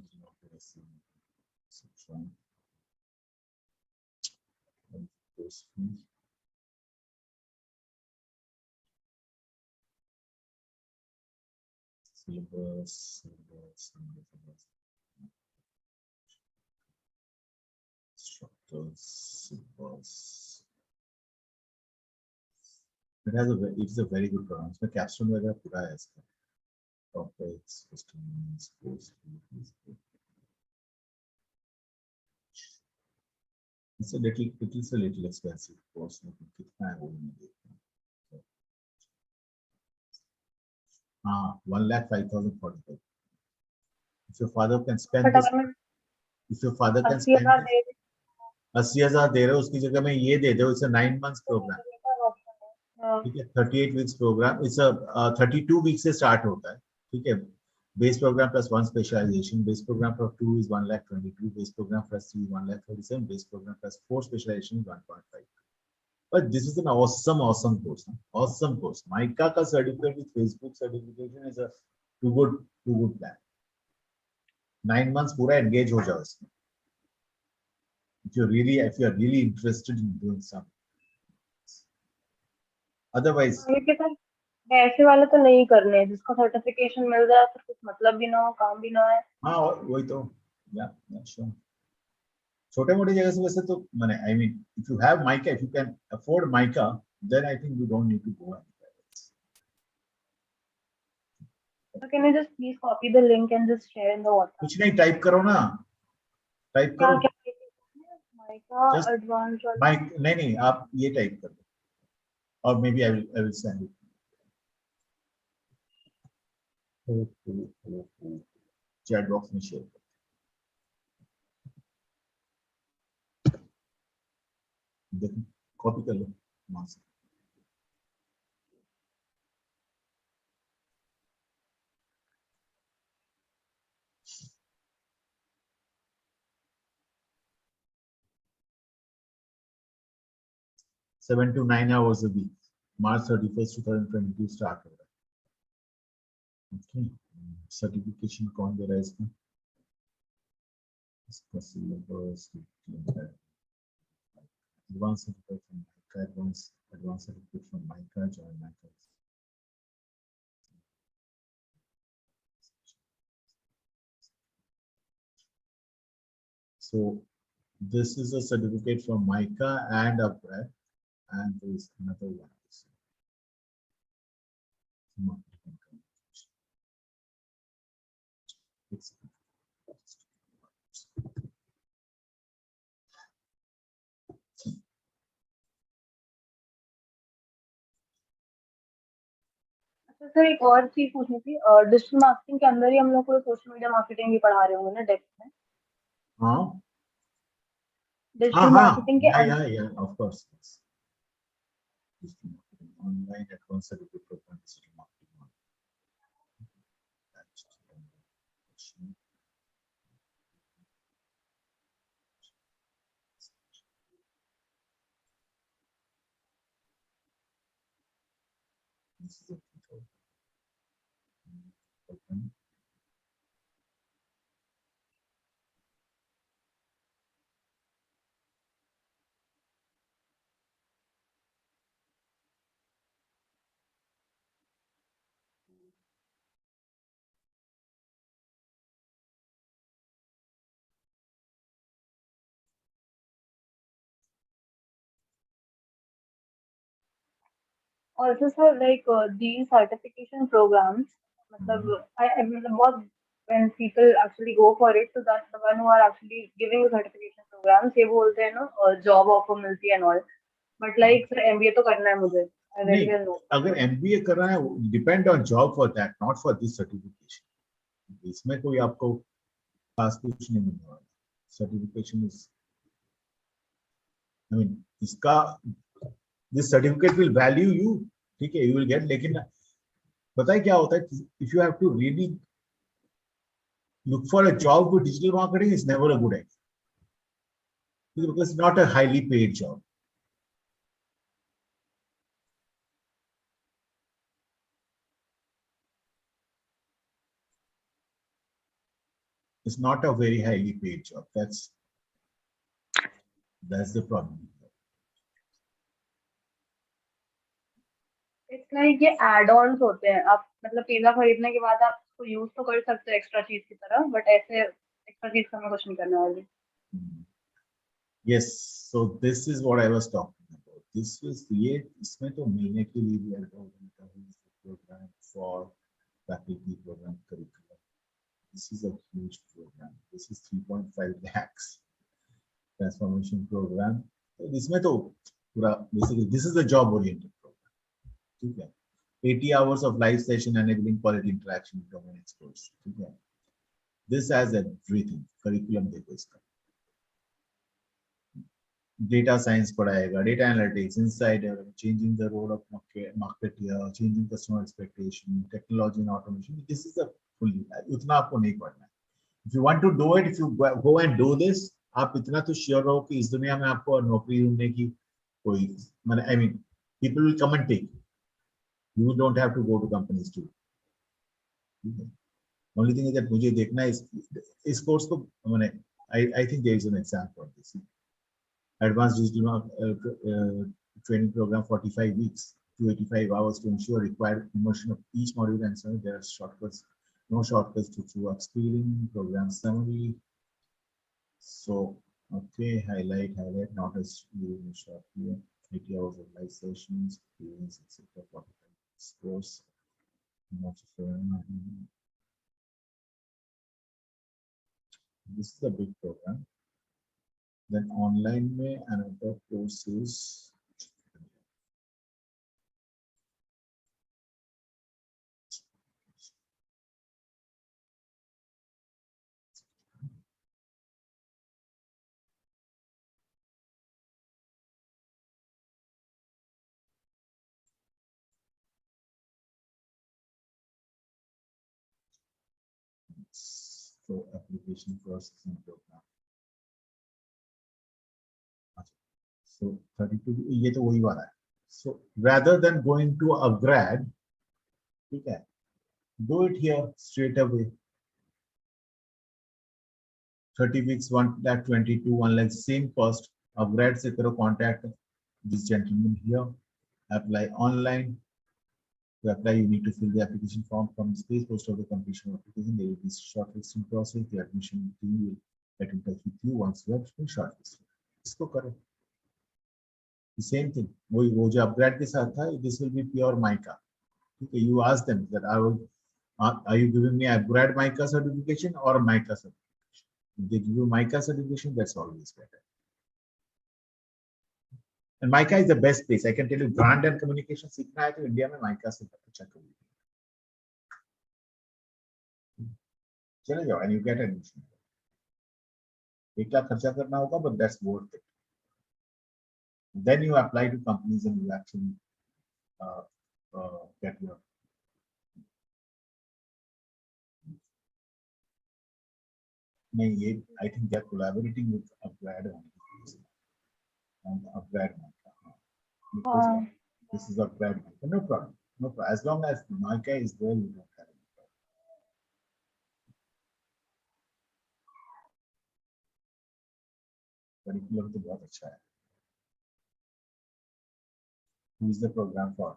Syllabus. Structures, syllabus. It's a very good program. इसमें capstone वगैरह पूरा है इसका. Topics, questions, course. It's a little expensive course. कितना है वो नहीं देखना. 1,05,045. If your father can spend this, if your father can spend 80,000 दे 80,000 दे रहे हो, उसकी जगह में ये दे दो, इट्स अ 9 months प्रोग्राम, हाँ, ठीक है, 38 weeks programme, it's a 32 weeks से स्टार्ट होता है, ठीक है, base programme plus 1 specialisation, base programme for 2 is 1,22,000, base programme plus 3 1,37,000, base programme plus 4 specialisation 1.5. But this is an awesome course, awesome course. MICA का certificate with Facebook certification is a too good plan. 9 months पूरा engage हो जाओ इसमें. If you are really interested in doing something. Otherwise, क्योंकि sir ऐसे वाले तो नहीं करने हैं जिसका सर्टिफिकेशन मिल जाए फिर कुछ मतलब भी ना हो, काम भी ना है। हाँ वही तो, या sure. छोटे मोटे जगह से वैसे तो मैंने, I mean, if you have mica, if you can afford mica, then I think you don't need to go anywhere else. So can you just please copy the link and just share in the WhatsApp? कुछ नहीं, type करो ना, type क्या करो, क्या mica Just advance mic, नहीं आप ये टाइप कर दो, और may be I will send it. Chat box में शेयर कर, देखो कॉपी कर लो वहां से. Seven to 9 hours a week. March 31st, 2022 start हो रहा है. Okay. सर्टिफिकेशन कौन दे रहा है इसमें? इसका syllabus advance certificate from mica, advance certificate from mica, join mica. So this is a certificate from Mica and Upgrade, and there is another one. It's अच्छा sir एक और चीज पूछनी थी, डिजिटल मार्केटिंग के अंदर ही हम लोग को सोशल मीडिया मार्केटिंग भी पढ़ा रहे होंगे ना डेप्थ में? हाँ डिजिटल मार्केटिंग के अंदर yeah, of course. Yes. Online advanced certificate program, digital marketing. This is a control. Open. also sir like these certification programs मतलब I मतलब बहुत when people actually go for it, so that the one who are actually giving the certification programs ये बोलते हैं ना job offer मिलती है and all, but like sir MBA तो करना है मुझे, I very नहीं, well know. अगर MBA कर रहा है, depend on job for that, not for this certification. इसमें कोई आपको खास कुछ नहीं मिलने वाला. सर्टिफिकेशन इज, आई मीन, इसका this certificate will value you, ठीक है, यू विल गेट. लेकिन पता है क्या होता है, if you have to really look for a job with digital marketing is never a good idea, because it's not a highly paid job. It's not a very highly paid job. That's the problem. It's like ये add-ons होते हैं, आप मतलब pizza खरीदने के बाद आप उसको यूज तो कर सकते हो एक्स्ट्रा चीज की तरह, बट ऐसे एक्स्ट्रा चीज का मैं कुछ नहीं करने वाली. Yes, so this is what I was talking about. This was ये इसमें तो महीने के लिए भी program for faculty program curriculum. This is a huge program. This is 3.5 lakhs transformation program. So इसमें तो पूरा basically this is a job oriented program. ठीक है. 80 hours of live session enabling quality interaction with domain experts. ठीक है. This has everything. Curriculum देखो इसका. data science पढ़ाएगा, data analytics, insider, changing the role of marketer, changing customer expectation, technology and automation. This is a full. उतना आपको नहीं पढ़ना है. If you want to do it, if you go and do this, आप इतना तो sure रहो कि इस दुनिया में आपको नौकरी ढूंढने की कोई, I mean, people will come and take you. You don't have to go to companies too. Only thing is that मुझे देखना है इस कोर्स को, I think there is an exam for this. Advanced digital training program, 45 weeks, 285 hours to ensure required immersion of each module and so on. There are shortcuts, no shortcuts to true upskilling, program summary. So, okay, highlight, not as using short here, 80 hours of live sessions, experience, etc. 45 weeks course. This is a big program. Then online में another course is so application processing program. So 32 ये तो वही वाला है. So rather than going to upgrade, ठीक है, do it here straight away. 30 weeks, 1,22,000, 1 lakh, same cost. Upgrade से करो, contact this gentleman here. Apply online. To apply, you need to fill the application form from space post of the completion of application. There will be shortlisting process. The admission team will get in touch with you once you have been shortlisted. इसको करो. The same thing. वो जो upgrade के साथ था, this will be pure MICA. Okay, you ask them that are you giving me upgrade MICA certification or MICA certification? If they give you MICA certification, that's always better. And MICA is the best place. I can tell you, brand and communication सीखना है तो India में MICA से अच्छा करिए. चले जाओ and you get admission. 1 lakh खर्चा करना होगा, but that's worth it. Then you apply to companies and you actually get your. I think they're collaborating with Upgrade on Upgrade. This is Upgrade. No problem. No problem. As long as MICA is there, you don't have any problem. Curriculum तो बहुत अच्छा है. Who is the program for?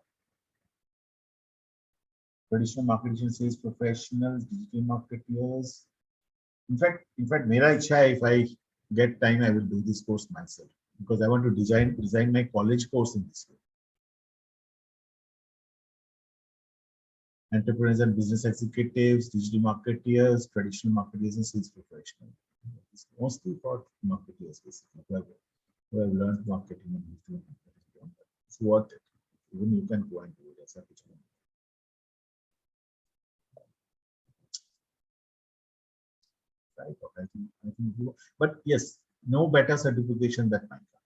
Traditional marketing sales professionals, digital marketers. In fact, मेरा इच्छा है, if I get time, I will do this course myself because I want to design my college course in this way. Entrepreneurs and business executives, digital marketers, traditional marketers, and sales professionals. It's mostly for marketers, basically, who have learned marketing and digital marketing. It's worth it. Even you can go and do it as a teacher. Right? I think but yes, no better certification than MICA.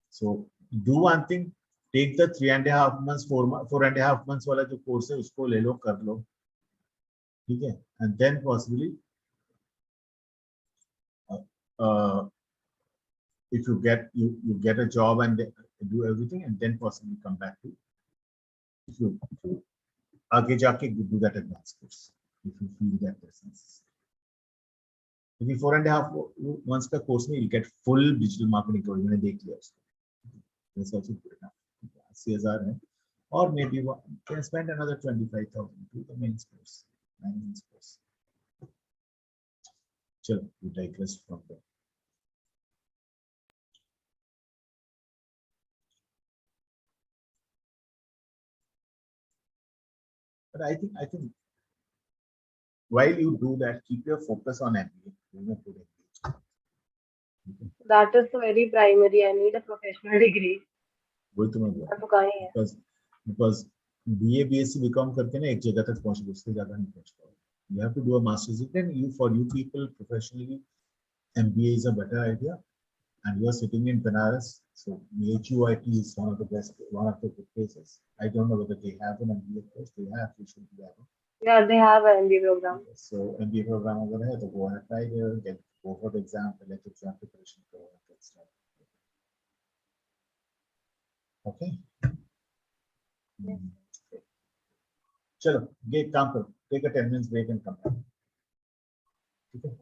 So do one thing, take the 3.5 months, 4.5 months वाला जो course है उसको ले लो, कर लो, ठीक है? And then possibly if you get a job and do everything, and then possibly come back to if you आगे जाके do that advanced course if you feel that there's necessary. Maybe 4.5 months का course में you'll get full digital marketing course. मैंने देख लिया उसको. That's also good enough. 80,000 है. Or maybe you can spend another 25,000 to the main course. Main course. चलो, we digress from there. But I think while you do that, keep your focus on MBA. That is very primary. I need a professional degree. वही तो मैं बोल रहा हूँ. Because BA, BSc, BCom करके ना एक जगह तक पहुँच गए, उससे ज़्यादा नहीं पहुँच पाओगे. You have to do a master's degree, and for you people professionally, MBA is a better idea. and you are sitting in Benares, so HUIT is one of the best, one of the good places. I don't know whether they have an MBA course. They have, you should have it. Yeah, they have an MBA program. So MBA program over here, to go and apply there, get go for the exam, let exam preparation go and get started. Okay. Chalo, get काम करो. Take a 10 minutes break and come back. Okay.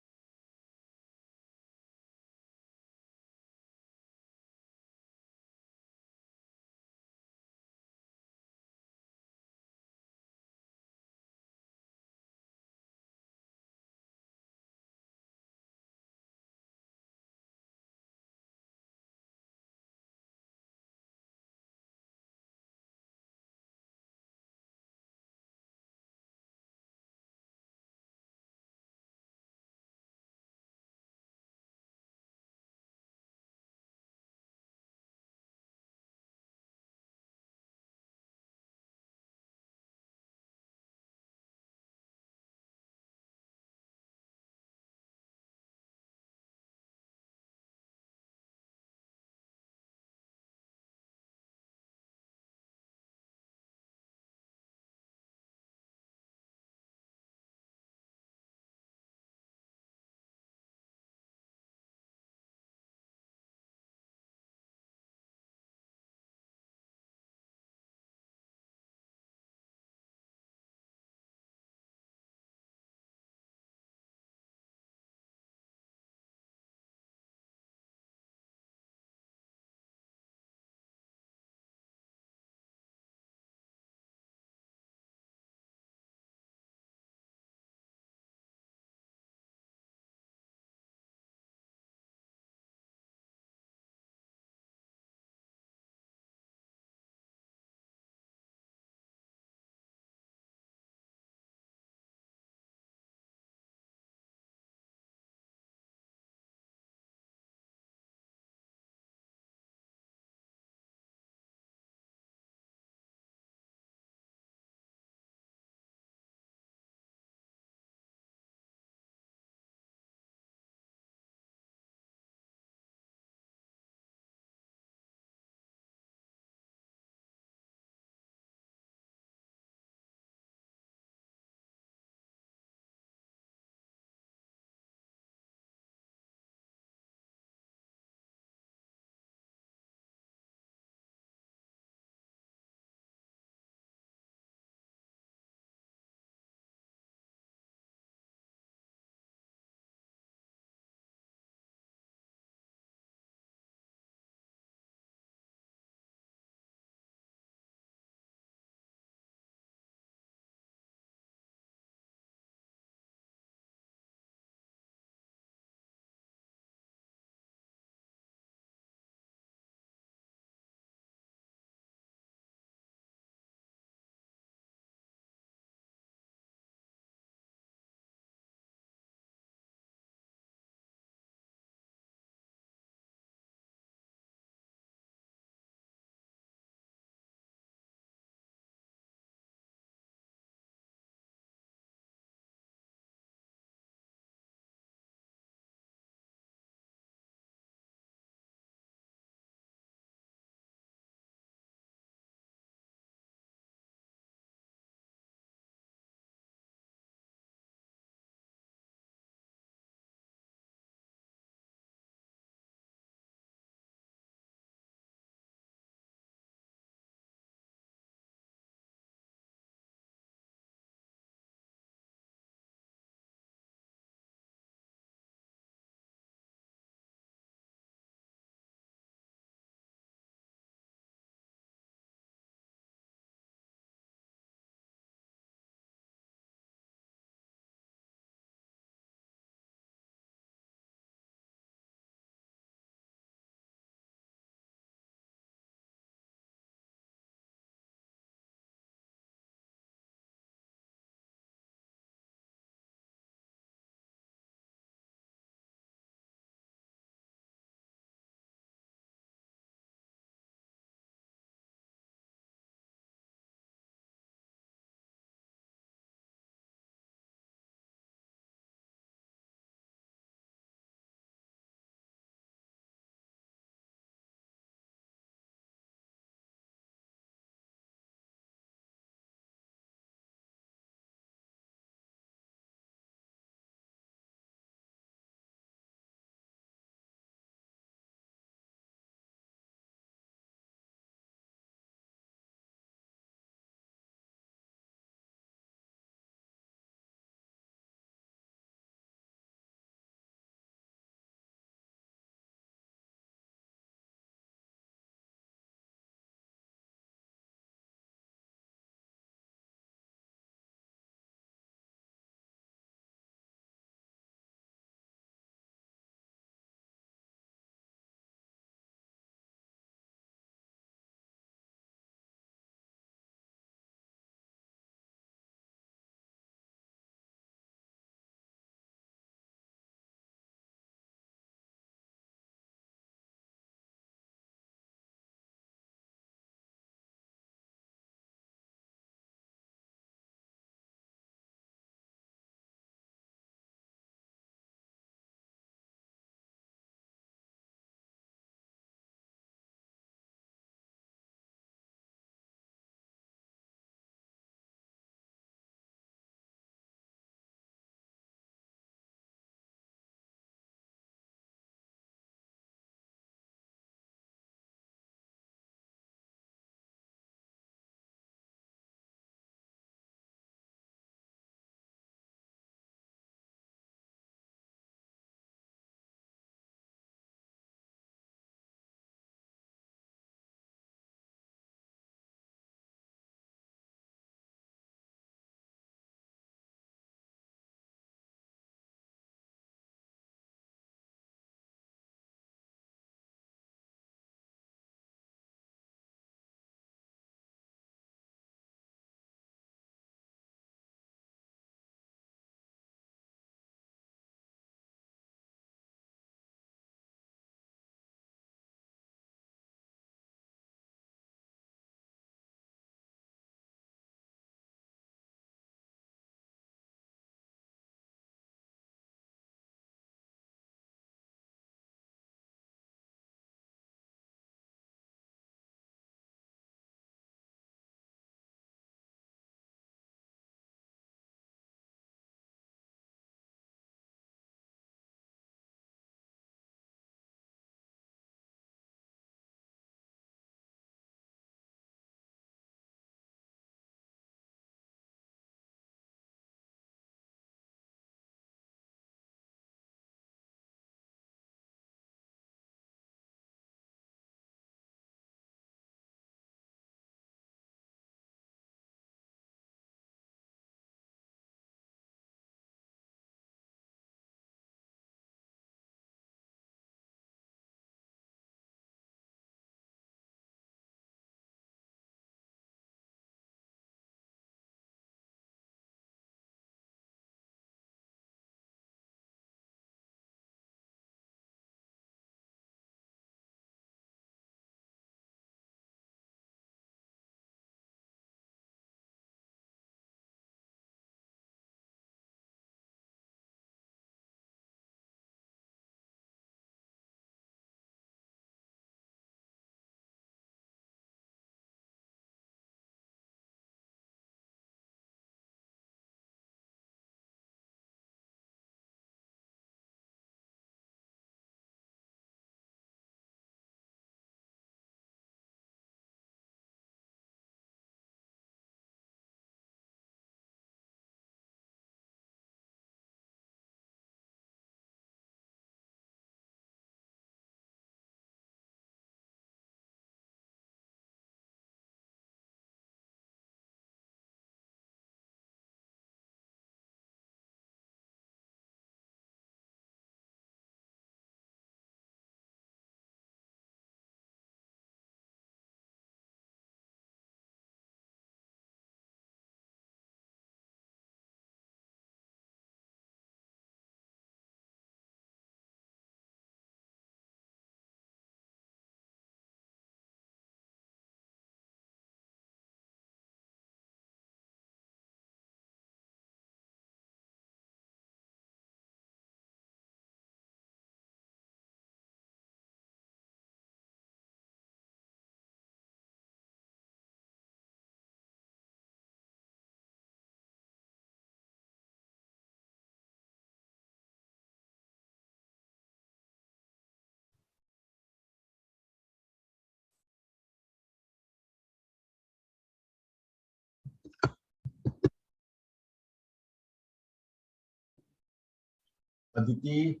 Aditi?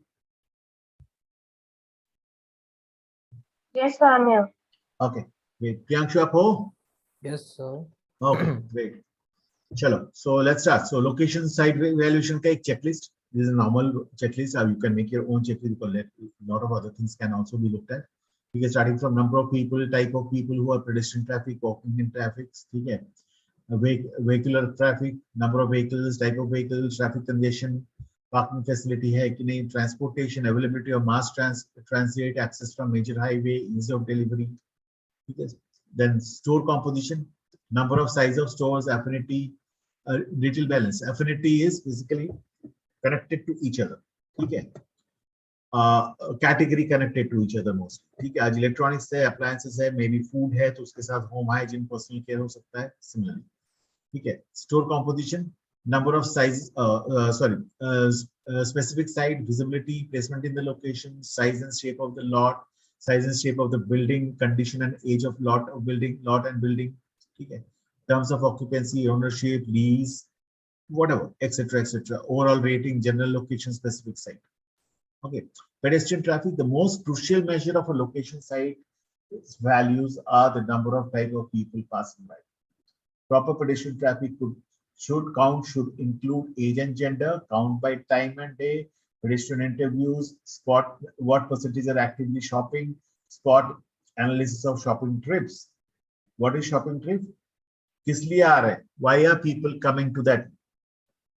Yes, sir, I'm here. Okay. Wait. Priyanshu, आप हो? Yes, sir. Okay. Great. Chalo. So let's start. So location site evaluation का एक checklist. This is a normal checklist. You can make your own checklist because a lot of other things can also be looked at. ठीक है. Starting from number of people, type of people who are pedestrian traffic, walking in traffic. ठीक है. Vehicular traffic, number of vehicles, type of vehicles, traffic congestion, parking facility है कि नहीं, transportation, availability of mass transit, access from major highway, ease of delivery. ठीक है. Then store composition, number of size of stores, affinity, retail balance. Affinity is basically connected to each other. ठीक है. Category connected to each other mostly. ठीक है. आज electronics है, appliances है, maybe food है, तो उसके साथ home hygiene, personal care हो सकता है. Similarly. ठीक है. Store composition, number of size, specific site, visibility, placement in the location, size and shape of the lot, size and shape of the building, condition and age of lot and building. ठीक है. Terms of occupancy, ownership, lease, whatever, etc., etc. Overall rating, general location, specific site. Okay. Pedestrian traffic, the most crucial measure of a location site, its values are the number of type of people passing by. Proper pedestrian traffic should include age and gender, count by time and day, pedestrian interviews, spot what percentage are actively shopping, spot analysis of shopping trips. What is shopping trip? किस लिए आ रहे हैं? Why are people coming to that?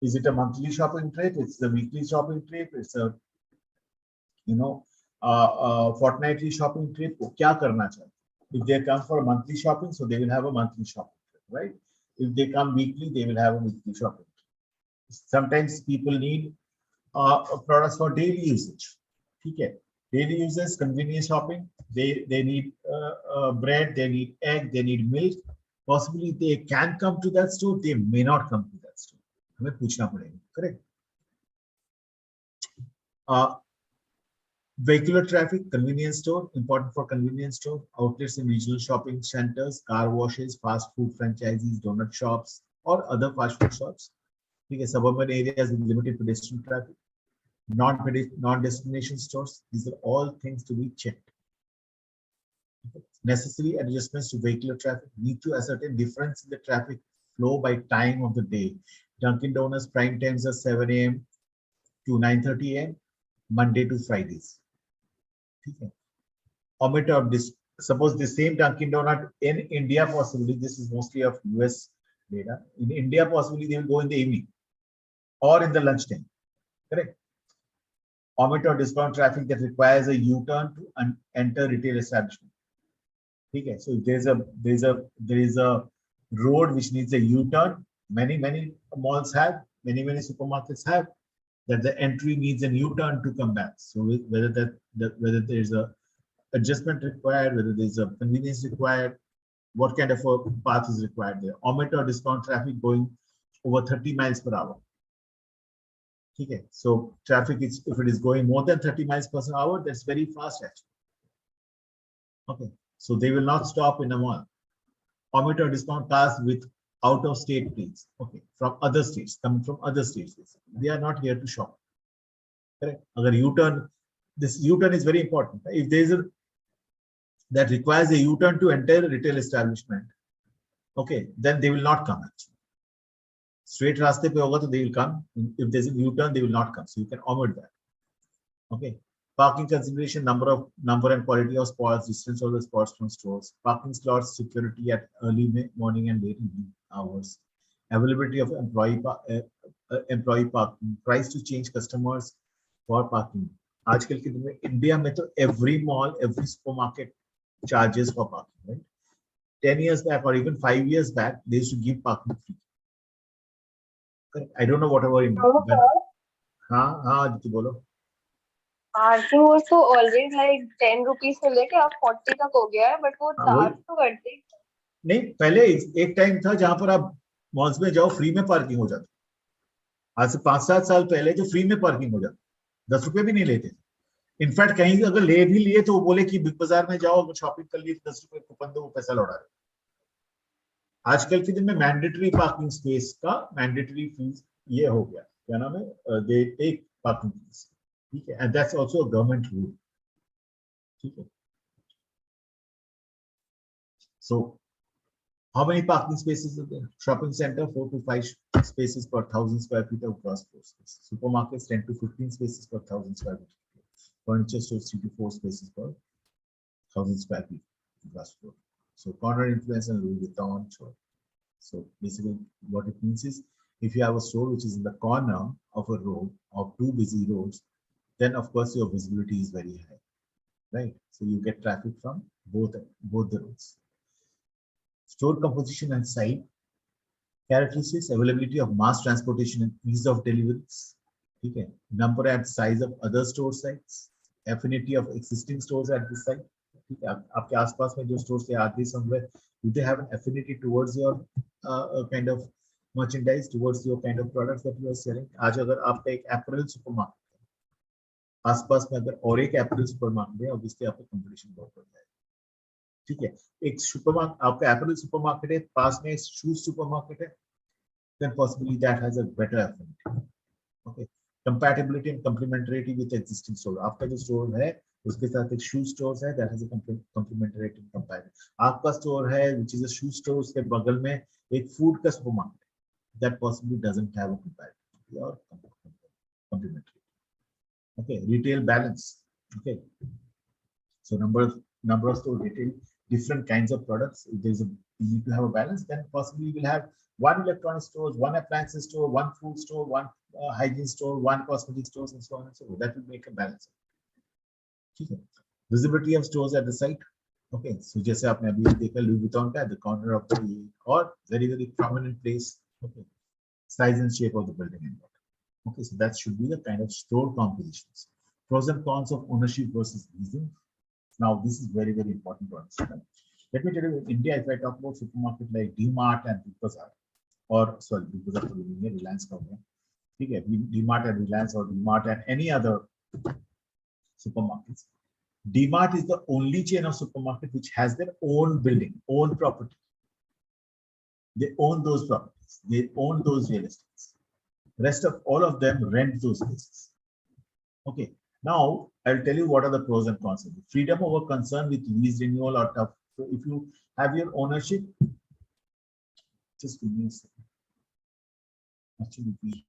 Is it a monthly shopping trip? It's a weekly shopping trip. It's a fortnightly shopping trip. वो क्या करना चाहते? If they come for a monthly shopping, so they will have a monthly shopping trip, right? If they come weekly, they will have a weekly shopping trip. Sometimes people need products for daily usage. ठीक है. Daily users, convenience shopping. They need bread, they need egg, they need milk. Possibly they can come to that store, they may not come to that store. हमें पूछना पड़ेगा. Correct. Vehicular traffic, convenience store, important for convenience store, outlets in regional shopping centers, car washes, fast food franchises, donut shops, or other fast food shops. Okay, suburban areas with limited pedestrian traffic, non-destination stores. These are all things to be checked. Necessary adjustments to vehicular traffic need to ascertain difference in the traffic flow by time of the day. Dunkin' Donuts prime times are 7 a.m. to 9:30 a.m. Monday to Fridays. Okay. Omit of this. Suppose the same Dunkin' Donut in India, possibly this is mostly of US data. In India, possibly they will go in the evening or in the lunchtime. Correct. Omit or discount traffic that requires a U-turn to enter retail establishment. Okay. So if there is a road which needs a U-turn, many malls have, many supermarkets have, that the entry needs a U-turn to come back. So whether there is a adjustment required, whether there is a convenience required, what kind of a path is required there. Omit or discount traffic going over 30 miles per hour. Okay. So traffic is, if it is going more than 30 miles per hour, that's very fast actually. Okay. So they will not stop in a mall. Omit or discount cars with out-of-state plates. Okay, from other states, coming from other states. They are not here to shop. Correct. Agar U-turn, this U-turn is very important. If there is a that requires a U-turn to enter a retail establishment, okay, then they will not come actually. Straight raste pe hoga to they will come. If there is a U-turn, they will not come. So you can omit that. Okay. Parking consideration, number and quality of spots, distance of the spots from stores, parking slots, security at early morning and late evening hours, availability of employee parking, price to change customers for parking. आजकल के दिन में India में तो every mall, every supermarket charges for parking, right? 10 years back or even 5 years back, they used to give parking free. Correct. I don't know whatever in. हाँ जी बोलो. Parking was so always like 10 rupees से लेके अब 40 तक हो गया है, but वो चार्ज तो करते ही नहीं. पहले एक टाइम था जहां पर आप मॉल्स में जाओ फ्री में पार्किंग हो जाती. आज से 5-7 साल पहले जो फ्री में पार्किंग हो जाती, 10 रुपए भी नहीं लेते. इनफैक्ट कहीं अगर ले भी लिए तो वो बोले कि बिग बाजार में जाओ शॉपिंग कर ली, 10 रुपए कूपन दो, वो पैसा लौटा रहे. आजकल के दिन में मैंडेटरी पार्किंग स्पेस का मैंडेटरी फीस ये हो गया. क्या नाम है? They take parking fees. ठीक है, and that's also a government rule. ठीक है. So how many parking spaces are there? Shopping center 4 to 5 spaces per 1,000 square feet of gross floor space. Supermarkets 10 to 15 spaces per 1,000 square feet. Furniture stores 3 to 4 spaces per 1,000 square feet gross floor. So corner influence and Louis Vuitton. So basically what it means is, if you have a store which is in the corner of a road of two busy roads, then of course your visibility is very high, right? So you get traffic from both the roads. Store composition and site characteristics: availability of mass transportation and ease of deliveries. Okay. Number and size of other store sites, affinity of existing stores at this site. आपके आसपास में जो stores are they somewhere, do they have an affinity towards your kind of merchandise, towards your kind of products that you are selling? आज अगर आपका एक apparel supermarket है, आसपास में अगर और एक apparel supermarket है, obviously आपका competition बहुत बढ़ जाएगा. ठीक है, एक सुपरमार्केट, आपका apparel supermarket है, पास में एक shoe supermarket है, then possibly that has a better affinity. Okay, compatibility and complementarity with existing store. आपका जो store है उसके साथ एक shoe stores है, that has a complementarity and compatibility. आपका store है which is a shoe store, उसके बगल में एक food का supermarket, that possibly doesn't have a compatibility or complementarity. Okay, retail balance. Okay, so number of store retail, different kinds of products. If there's a, you need to have a balance, then possibly you will have one electronic store, one appliance store, one food store, one hygiene store, one cosmetic stores, and so on and so forth. That will make a balance. Okay. Visibility of stores at the site. Okay, so जैसे आपने अभी देखा Louis Vuitton का at the corner of the or very prominent place. Okay, size and shape of the building and what. Okay, so that should be the kind of store compositions. Pros and cons of ownership versus leasing. Now, this is very important to understand. Let me tell you, in India, if I talk about supermarket like D-Mart and Big Bazaar, or sorry, Big Bazaar to be Reliance company, okay, D-Mart and Reliance or D-Mart and any other supermarkets. D-Mart is the only chain of supermarket which has their own building, own property. They own those properties. They own those real estates. Rest of all of them rent those spaces. Okay. Now, I'll tell you what are the pros and cons. Freedom over concern with lease renewal or tough. So if you have your ownership, just give me a second. Actually,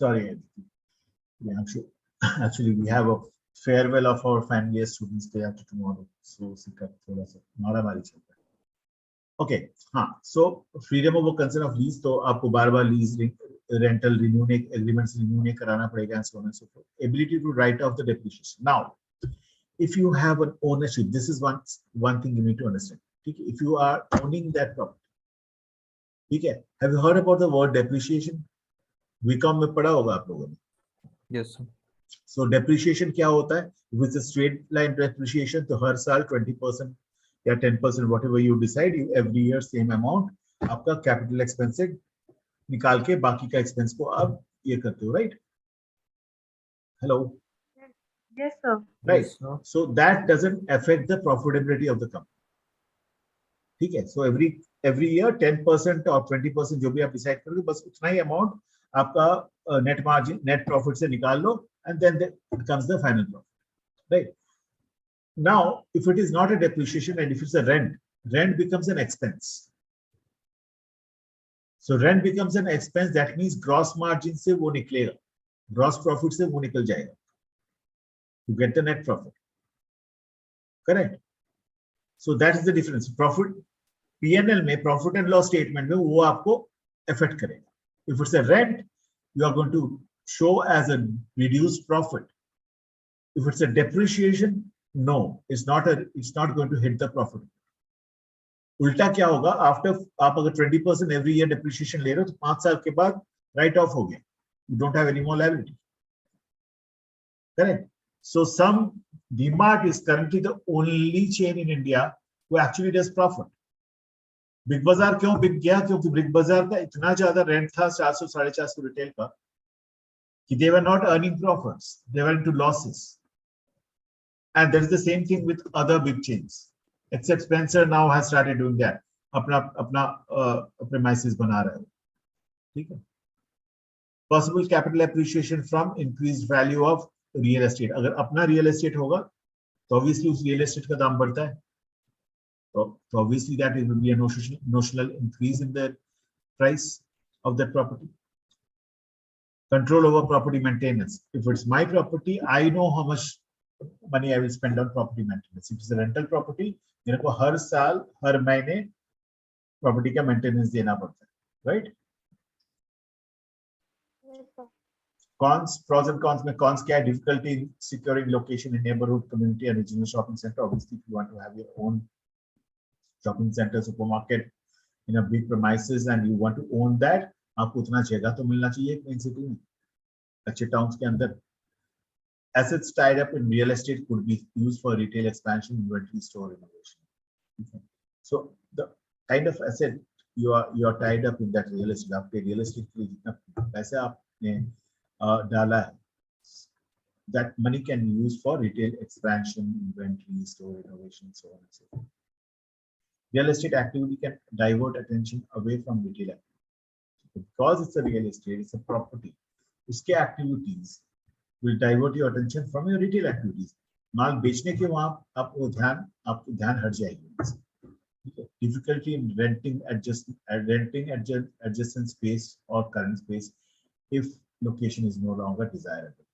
sorry, yeah, I'm sure. Actually, we have a farewell of our family students day after tomorrow, so उसका थोड़ा सा मारामारी चल रहा है. Okay, हाँ. So freedom of consent of lease, तो आपको बार-बार lease rental renew agreements renew नहीं कराना पड़ेगा, and so on and so forth. Ability to write off the depreciation. Now, if you have an ownership, this is one thing you need to understand. Okay? If you are owning that property, okay? Have you heard about the word depreciation? BCom में पढ़ा होगा आप लोगों ने. Yes, sir. So depreciation क्या होता है? With a straight line depreciation, तो हर साल 20% या 10% whatever you decide, you every year same amount आपका capital expense से निकाल के बाकी का expense को आप ये करते हो, right? Hello. Yes, sir. Right. Yes, sir. So that doesn't affect the profitability of the company. ठीक है. So every year 10% or 20% जो भी आप decide करोगे, बस उतना ही amount आपका net margin, net profit से निकाल लो, and then it comes the final profit. Right. Now, if it is not a depreciation and if it's a rent becomes an expense. So rent becomes an expense. That means gross margin से वो निकलेगा, gross profit से वो निकल जाएगा. To get the net profit. Correct. So that is the difference. Profit P&L में profit and loss statement में वो आपको affect करेगा. If it's a rent, you are going to show as a reduced profit. If it's a depreciation, no, it's not going to hit the profit. उल्टा क्या होगा? After आप अगर 20% every year depreciation ले रहे हो, तो 5 साल के बाद write off हो गया. You don't have any more liability. Correct. So DMart is currently the only chain in India who actually does profit. Big बाजार क्यों बिक गया? क्योंकि बिग बाजार का इतना ज्यादा रेंट था 400-450 रिटेल का कि they were not earning profits, they were into losses. And there is the same thing with other big chains, except Spencer now has started doing that. अपना premises बना रहा है. ठीक है. Possible capital appreciation from increased value of real estate. अगर अपना real estate होगा तो obviously उस real estate का दाम बढ़ता है. So obviously that it will be a notional increase in the price of that property. Control over property maintenance. If it's my property, I know how much money I will spend on property maintenance. If it's a rental property, मेरे को हर साल हर महीने property का maintenance देना पड़ता है, right? Yes, sir. Cons, pros and cons में cons क्या है? Difficulty in securing location in neighborhood, community and regional shopping center. Obviously, if you want to have your own shopping center, supermarket in a big premises and you want to own that, आपको उतना जगह तो मिलना चाहिए main city में, अच्छे towns के अंदर. Assets tied up in real estate could be used for retail expansion, inventory, store renovation. Okay. So the kind of asset you are tied up in that real estate, आपके real estate के लिए जितना पैसा आपने डाला है, that money can be used for retail expansion, inventory, store renovation, so on and so forth. Real estate activity can divert attention away from retail activity. Because it's a real estate, it's a property. उसके activities will divert your attention from your retail activities. माल बेचने के वहाँ आपको ध्यान हट जाएगी. Difficulty in renting adjacent space or current space if location is no longer desirable.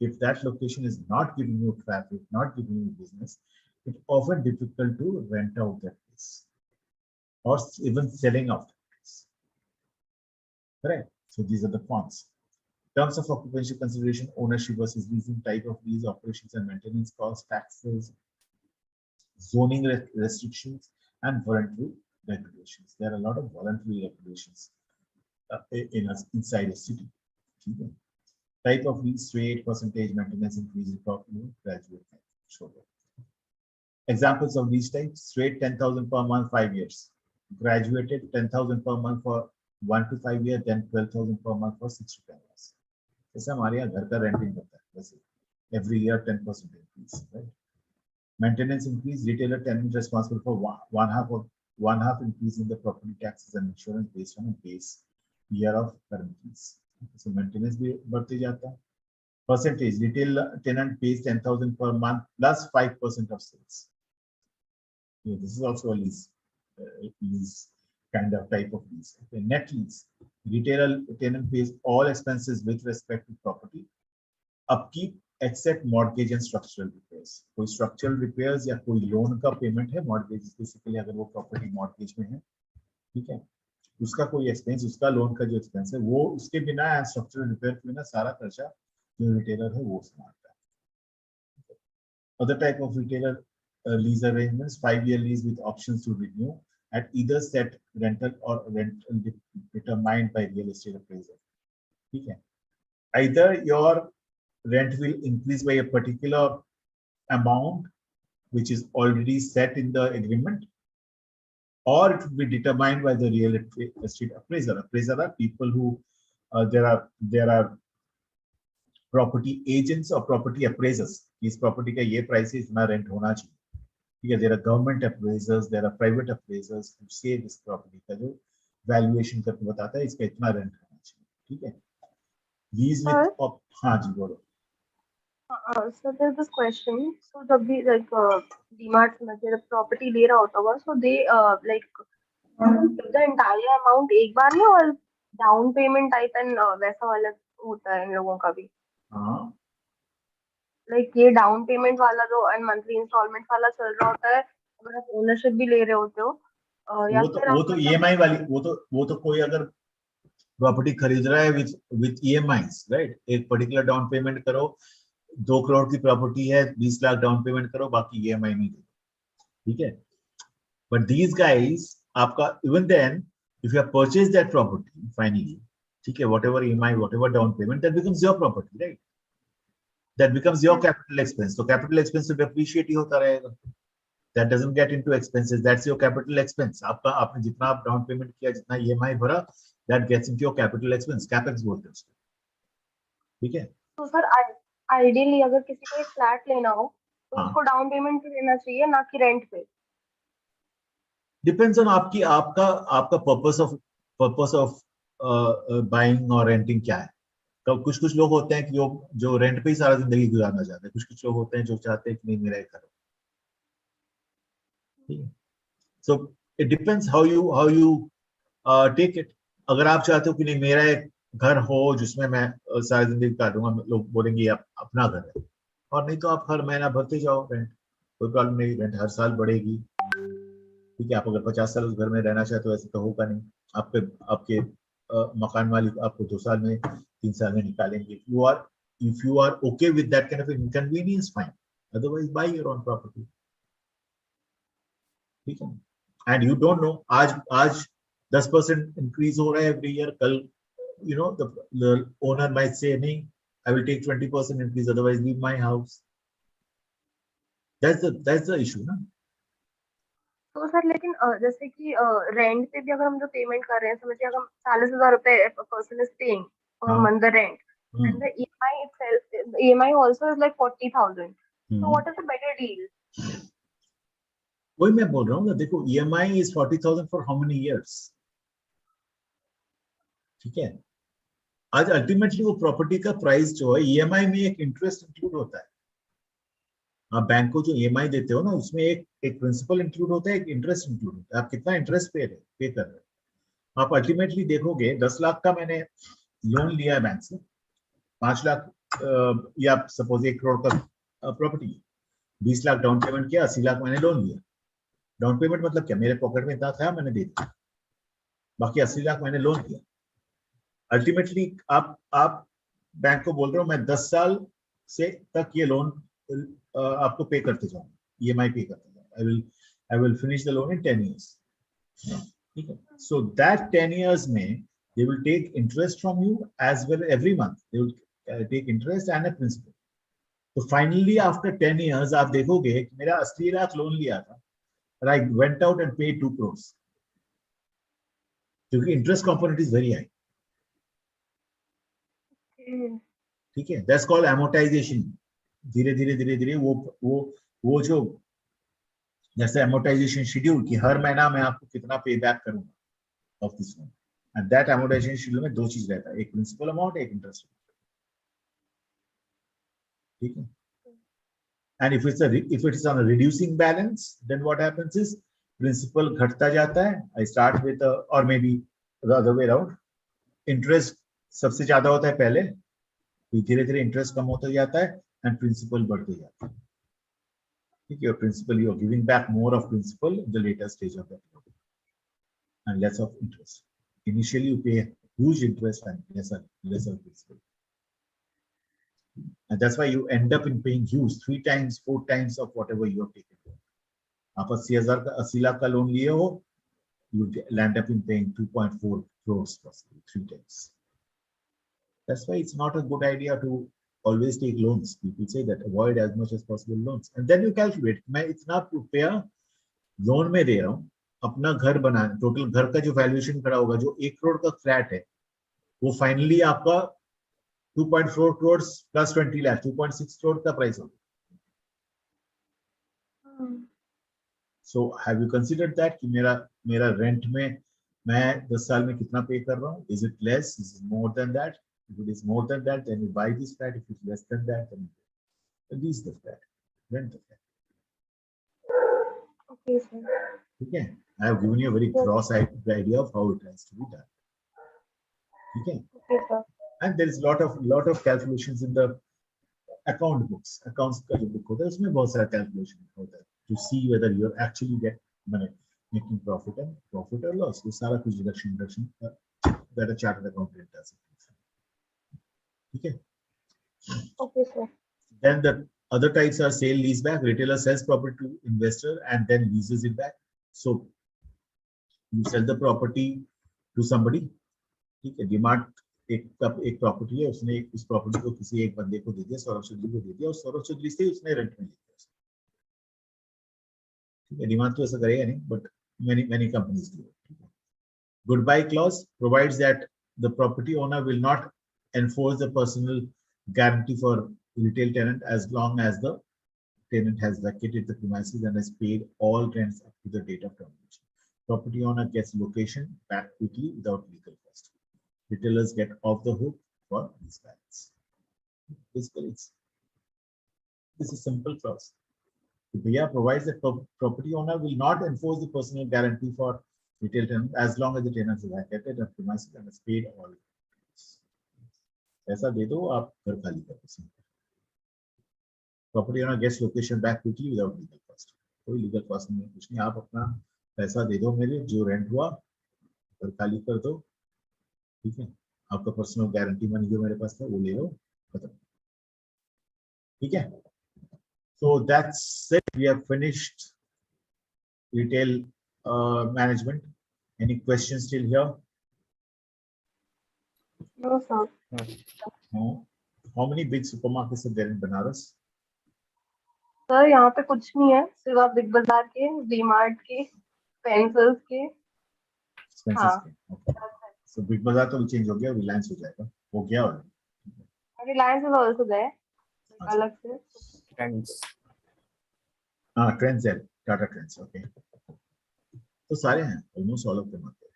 If that location is not giving you traffic, not giving you business, it's often difficult to rent out that place or even selling out that place. Correct. So these are the cons. Terms of occupancy consideration: ownership versus leasing, type of lease, operations and maintenance costs, taxes, zoning restrictions, and voluntary regulations. There are a lot of voluntary regulations inside a city. Type of lease, rate, percentage, maintenance, increase, graduate. Examples of these types: rate 10,000 per month, 5 years. Graduated 10,000 per month for 1 to 5 years, then 12,000 per month for 6 to 10 years. जैसे हमारे यहाँ घर का renting होता है वैसे every year 10% increase, right? Maintenance increase: retailer tenant responsible for one half increase in the property taxes and insurance based on a base year of current lease. So maintenance भी बढ़ते जाता है. Percentage: retail tenant pays 10,000 per month plus 5% of sales. Yeah, this is also a lease kind of type of lease. Okay, net lease. Retailer tenant pays all expenses with respect to property, upkeep, except mortgage and structural repairs. कोई structural repairs या कोई loan का payment है, mortgage basically अगर वो property mortgage में है, ठीक है, उसका कोई expense, उसका loan का जो expense है, वो उसके बिना structural repair के बिना सारा खर्चा जो retailer है वो संभालता है. Other type of retailer lease arrangements, 5-year lease with options to renew at either set rental or rental determined by real estate appraiser. ठीक है, either your rent will increase by a particular amount which is already set in the agreement, or it will be determined by the real estate appraiser. Appraiser are people who there are property agents or property appraisers. इस property का ये price है, इतना rent होना चाहिए. ठीक है, there are government appraisers, there are private appraisers who say this property का जो valuation करके बताता है इसका इतना rent होना चाहिए. ठीक है, lease with हाँ जी बोलो. So there's this question. So जब भी like DMart में जब property ले रहा होता होगा, so they like give the entire amount एक बार में, और down payment type and वैसा वाला होता है इन लोगों का भी. हाँ, Like ये down payment वाला जो and monthly installment वाला चल रहा होता है अगर आप ownership भी ले रहे होते हो, या फिर वो तो EMI वाली, वो तो कोई अगर प्रॉपर्टी खरीद रहा है विथ EMIs, राइट, एक पर्टिकुलर डाउन पेमेंट करो, 2 करोड़ की प्रॉपर्टी है, 20 लाख डाउन पेमेंट करो, बाकी EMI नहीं दो. ठीक है, बट दीज गाइस आपका even then if you have purchase that property finally, ठीक है, whatever EMI whatever down payment, that becomes your property, right, that becomes your capital expense. तो कैपिटल एक्सपेंस तो डेप्रिशिएट ही होता रहेगा. That doesn't get into expenses. That's your capital expense. आपका आपने जितना आप डाउन पेमेंट किया, जितना EMI भरा, that gets into your capital expense. Capex बोलते हैं उसको. ठीक है. तो सर आइडियली अगर किसी को एक फ्लैट लेना हो तो हाँ. उसको डाउन पेमेंट पे देना चाहिए ना कि रेंट पे? Depends on आपका पर्पस ऑफ बाइंग और रेंटिंग क्या है. तो कुछ लोग होते हैं कि जो रेंट पे ही सारा जिंदगी गुजारना चाहते हैं. कुछ लोग होते हैं जो चाहते हैं कि नहीं मेरा एक घर. So it depends how you take it. अगर आप चाहते हो कि नहीं मेरा एक घर हो जिसमें मैं सारी जिंदगी काटूंगा, लोग बोलेंगे आप अपना घर है, और नहीं तो आप हर महीना भरते जाओ रेंट, कोई प्रॉब्लम नहीं, रेंट हर साल बढ़ेगी. ठीक है, आप अगर 50 साल उस घर में रहना चाहते हो ऐसे तो होगा नहीं. आपके मकान मालिक आपको 2 साल में 3 साल में निकालेंगे. If you are okay with that kind of inconvenience, fine. Otherwise, buy your own property. ठीक है, एंड यू डोंट नो आज 10% इंक्रीज हो रहा है एवरी ईयर, कल you know the owner might say नहीं, I will take 20% increase, otherwise leave my house. That's the issue ना. तो सर लेकिन जैसे कि रेंट पे भी अगर हम जो पेमेंट कर रहे हैं, समझिए अगर 40,000 रुपए person is paying per month the rent and the EMI itself, EMI also is like 40,000. So what is the better deal? वही मैं बोल रहा हूँ ना, देखो EMI is 40,000 for how many years. ठीक है, आज अल्टीमेटली वो प्रॉपर्टी का प्राइस जो है, EMI में एक इंटरेस्ट इंक्लूड होता है. आप बैंक को जो EMI देते हो ना, उसमें एक प्रिंसिपल इंक्लूड होता है, एक इंटरेस्ट इंक्लूड होता है. आप कितना इंटरेस्ट पे कर रहे हो. आप अल्टीमेटली देखोगे 10 लाख का मैंने लोन लिया है बैंक से, 5 लाख या सपोज 1 करोड़ का प्रॉपर्टी, 20 लाख डाउन पेमेंट किया, 80 लाख मैंने लोन लिया. डाउन पेमेंट मतलब क्या, मेरे पॉकेट में इतना था मैंने दे दिया, बाकी 80 लाख मैंने लोन किया. अल्टीमेटली आप बैंक को बोल रहे हो मैं 10 साल से तक ये लोन आपको पे करते जाऊँ, EMI पे करते जाऊँ. I will finish the loan in 10 years. ठीक है, सो दैट 10 years में they will take interest from you as well every month. They will take interest and a principal. तो फाइनली आफ्टर 10 years आप देखोगे कि मेरा 80 लाख लोन लिया था, I went out and paid 2 crores. क्योंकि interest component is very high. ठीक है, that's called amortization. धीरे धीरे वो जो जैसे amortization schedule कि हर महीना मैं आपको कितना पे बैक करूंगा of this loan. And that amortization schedule में 2 चीज रहता है, एक principal amount, एक interest. ठीक है. And if it's on a reducing balance, then what happens is principal घटता जाता है, आई स्टार्ट विद और maybe the other way around, interest सबसे ज्यादा होता है पहले, फिर धीरे धीरे इंटरेस्ट कम होता जाता है एंड प्रिंसिपल बढ़ते जाता है. ठीक है, principal you are giving back more of principal in the later stage of that and less of interest. Initially, you pay huge interest and lesser principal. And that's why you end up in paying huge 3 times, 4 times of whatever you have taken. आप 80,000 का 80 लाख का loan लिए हो, you land up in paying 2.4 crores possibly 3 times. That's why it's not a good idea to always take loans. People say that avoid as much as possible loans. And then you calculate, मैं इतना रुपया loan में दे रहा हूँ, अपना घर बनाने, total घर का जो वैल्यूएशन खड़ा होगा, जो 1 करोड़ का फ्लैट है, वो फाइनली आपका 2.4 करोड़ प्लस 20 लाख 2.6 करोड़ का प्राइस होगा. So have you considered that कि मेरा रेंट में मैं 10 साल में कितना पे कर रहा हूँ? Is it less, is it more than that? If it is more than that then you buy this flat, if it less than that then lease the flat, rent the flat. Okay, sir. ठीक है, I have given you a very gross idea of how it has to be done. ठीक है, Okay, sir. and there is lot of calculations in the account books. Accounts का जो book होता है उसमें बहुत सारा calculation होता है to see whether you are actually making profit or loss. वो सारा कुछ deduction that a chartered accountant does. ठीक है. Okay, sir. Then the other types are sale leaseback. Retailer sells property to investor and then leases it back. So you sell the property to somebody. ठीक है, demand एक property है, उसने उस property को किसी एक बंदे को दे दिया, सौरभ चौधरी को दे दिया, और सौरभ चौधरी से उसने रेंट में लिया. ठीक है, डिमांड तो ऐसा करेगा नहीं, but many companies do it. Goodbye clause provides that the property owner will not enforce the personal guarantee for retail tenant as long as the tenant has vacated the premises and has paid all rents up to the date of termination. Property owner gets location back quickly without legal cost. Retailers get off the hook for these balance. Basically, this is a simple clause. The BIA provides that property owner will not enforce the personal guarantee for retail tenant as long as the tenant is vacated and premises and has paid all rents. ऐसा दे दो, आप घर खाली कर दो. Property owner gets location back quickly without legal cost. कोई legal cost नहीं, कुछ नहीं, आप अपना पैसा दे दो, मेरे जो रेंट हुआ घर खाली कर दो. ठीक है, आपका पर्सनल गारंटी मनी जो मेरे पास था वो ले लो, खत्म. ठीक है, so that's it. We have finished retail management. Any questions still here? No, sir. No. How many big supermarkets are there in Banaras? Sir यहाँ पे कुछ नहीं है, सिवा बिग बाजार के, वी-मार्ट के, पेंसिल्स के. Expenses हाँ. के. Okay. So Big Bazaar तो चेंज हो गया, Reliance हो जाएगा, हो गया. और रिलायंस इज आल्सो देयर अलग से. Trends. हाँ, Trends है, Tata Trends. Okay. तो सारे हैं, almost all of them are there.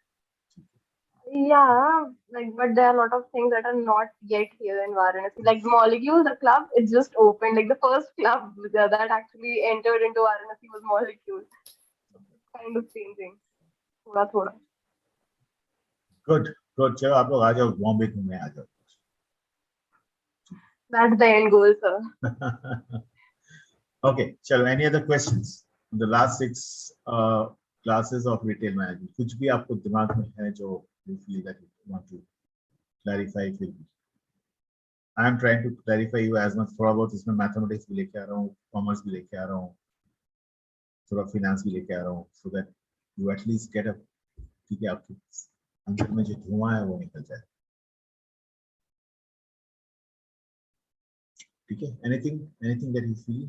Yeah, like, but there are a lot of things that are not yet here in Varanasi. Like Molecule, the club, it just opened. Like the first club that actually entered into Varanasi was Molecule. Kind of changing. थोड़ा. Good. चलो आप लोग आ जाओ, बॉम्बे घूमने आ जाओ. That's the end goal, sir. Okay, chalo. Any other questions? The last 6 classes of retail management. कुछ भी आपको दिमाग में है जो you feel that you want to clarify with me. I am trying to clarify you as much. थोड़ा बहुत इसमें mathematics भी लेके आ रहा हूँ, commerce भी लेके आ रहा हूँ, थोड़ा finance भी लेके आ रहा हूँ, so that you at least get a, ठीक है, आपके अंदर में जो धुआं है वो निकल जाए. ठीक है, anything that you feel?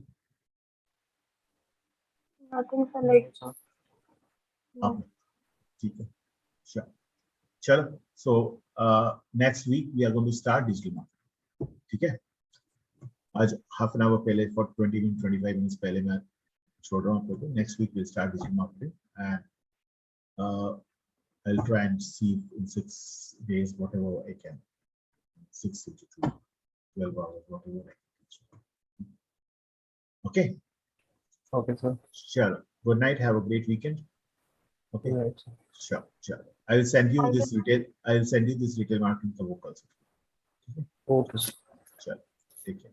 Nothing, sir. Like, Okay, ठीक है, sure. चलो, so next week we are going to start digital marketing. ठीक है, आज half an hour पहले for 20 minutes 25 minutes पहले मैं छोड़ रहा हूँ आपको. Next week we'll start digital marketing and I'll try and see in 6 days whatever I can. 6 to 12 hours, whatever I can teach. Okay. Okay, sir. Sure. Good night. Have a great weekend. Okay. Right, sir. Sure. I will send you this retail. I will send you this retail marketing book also. Okay, sir. Sure. Take care.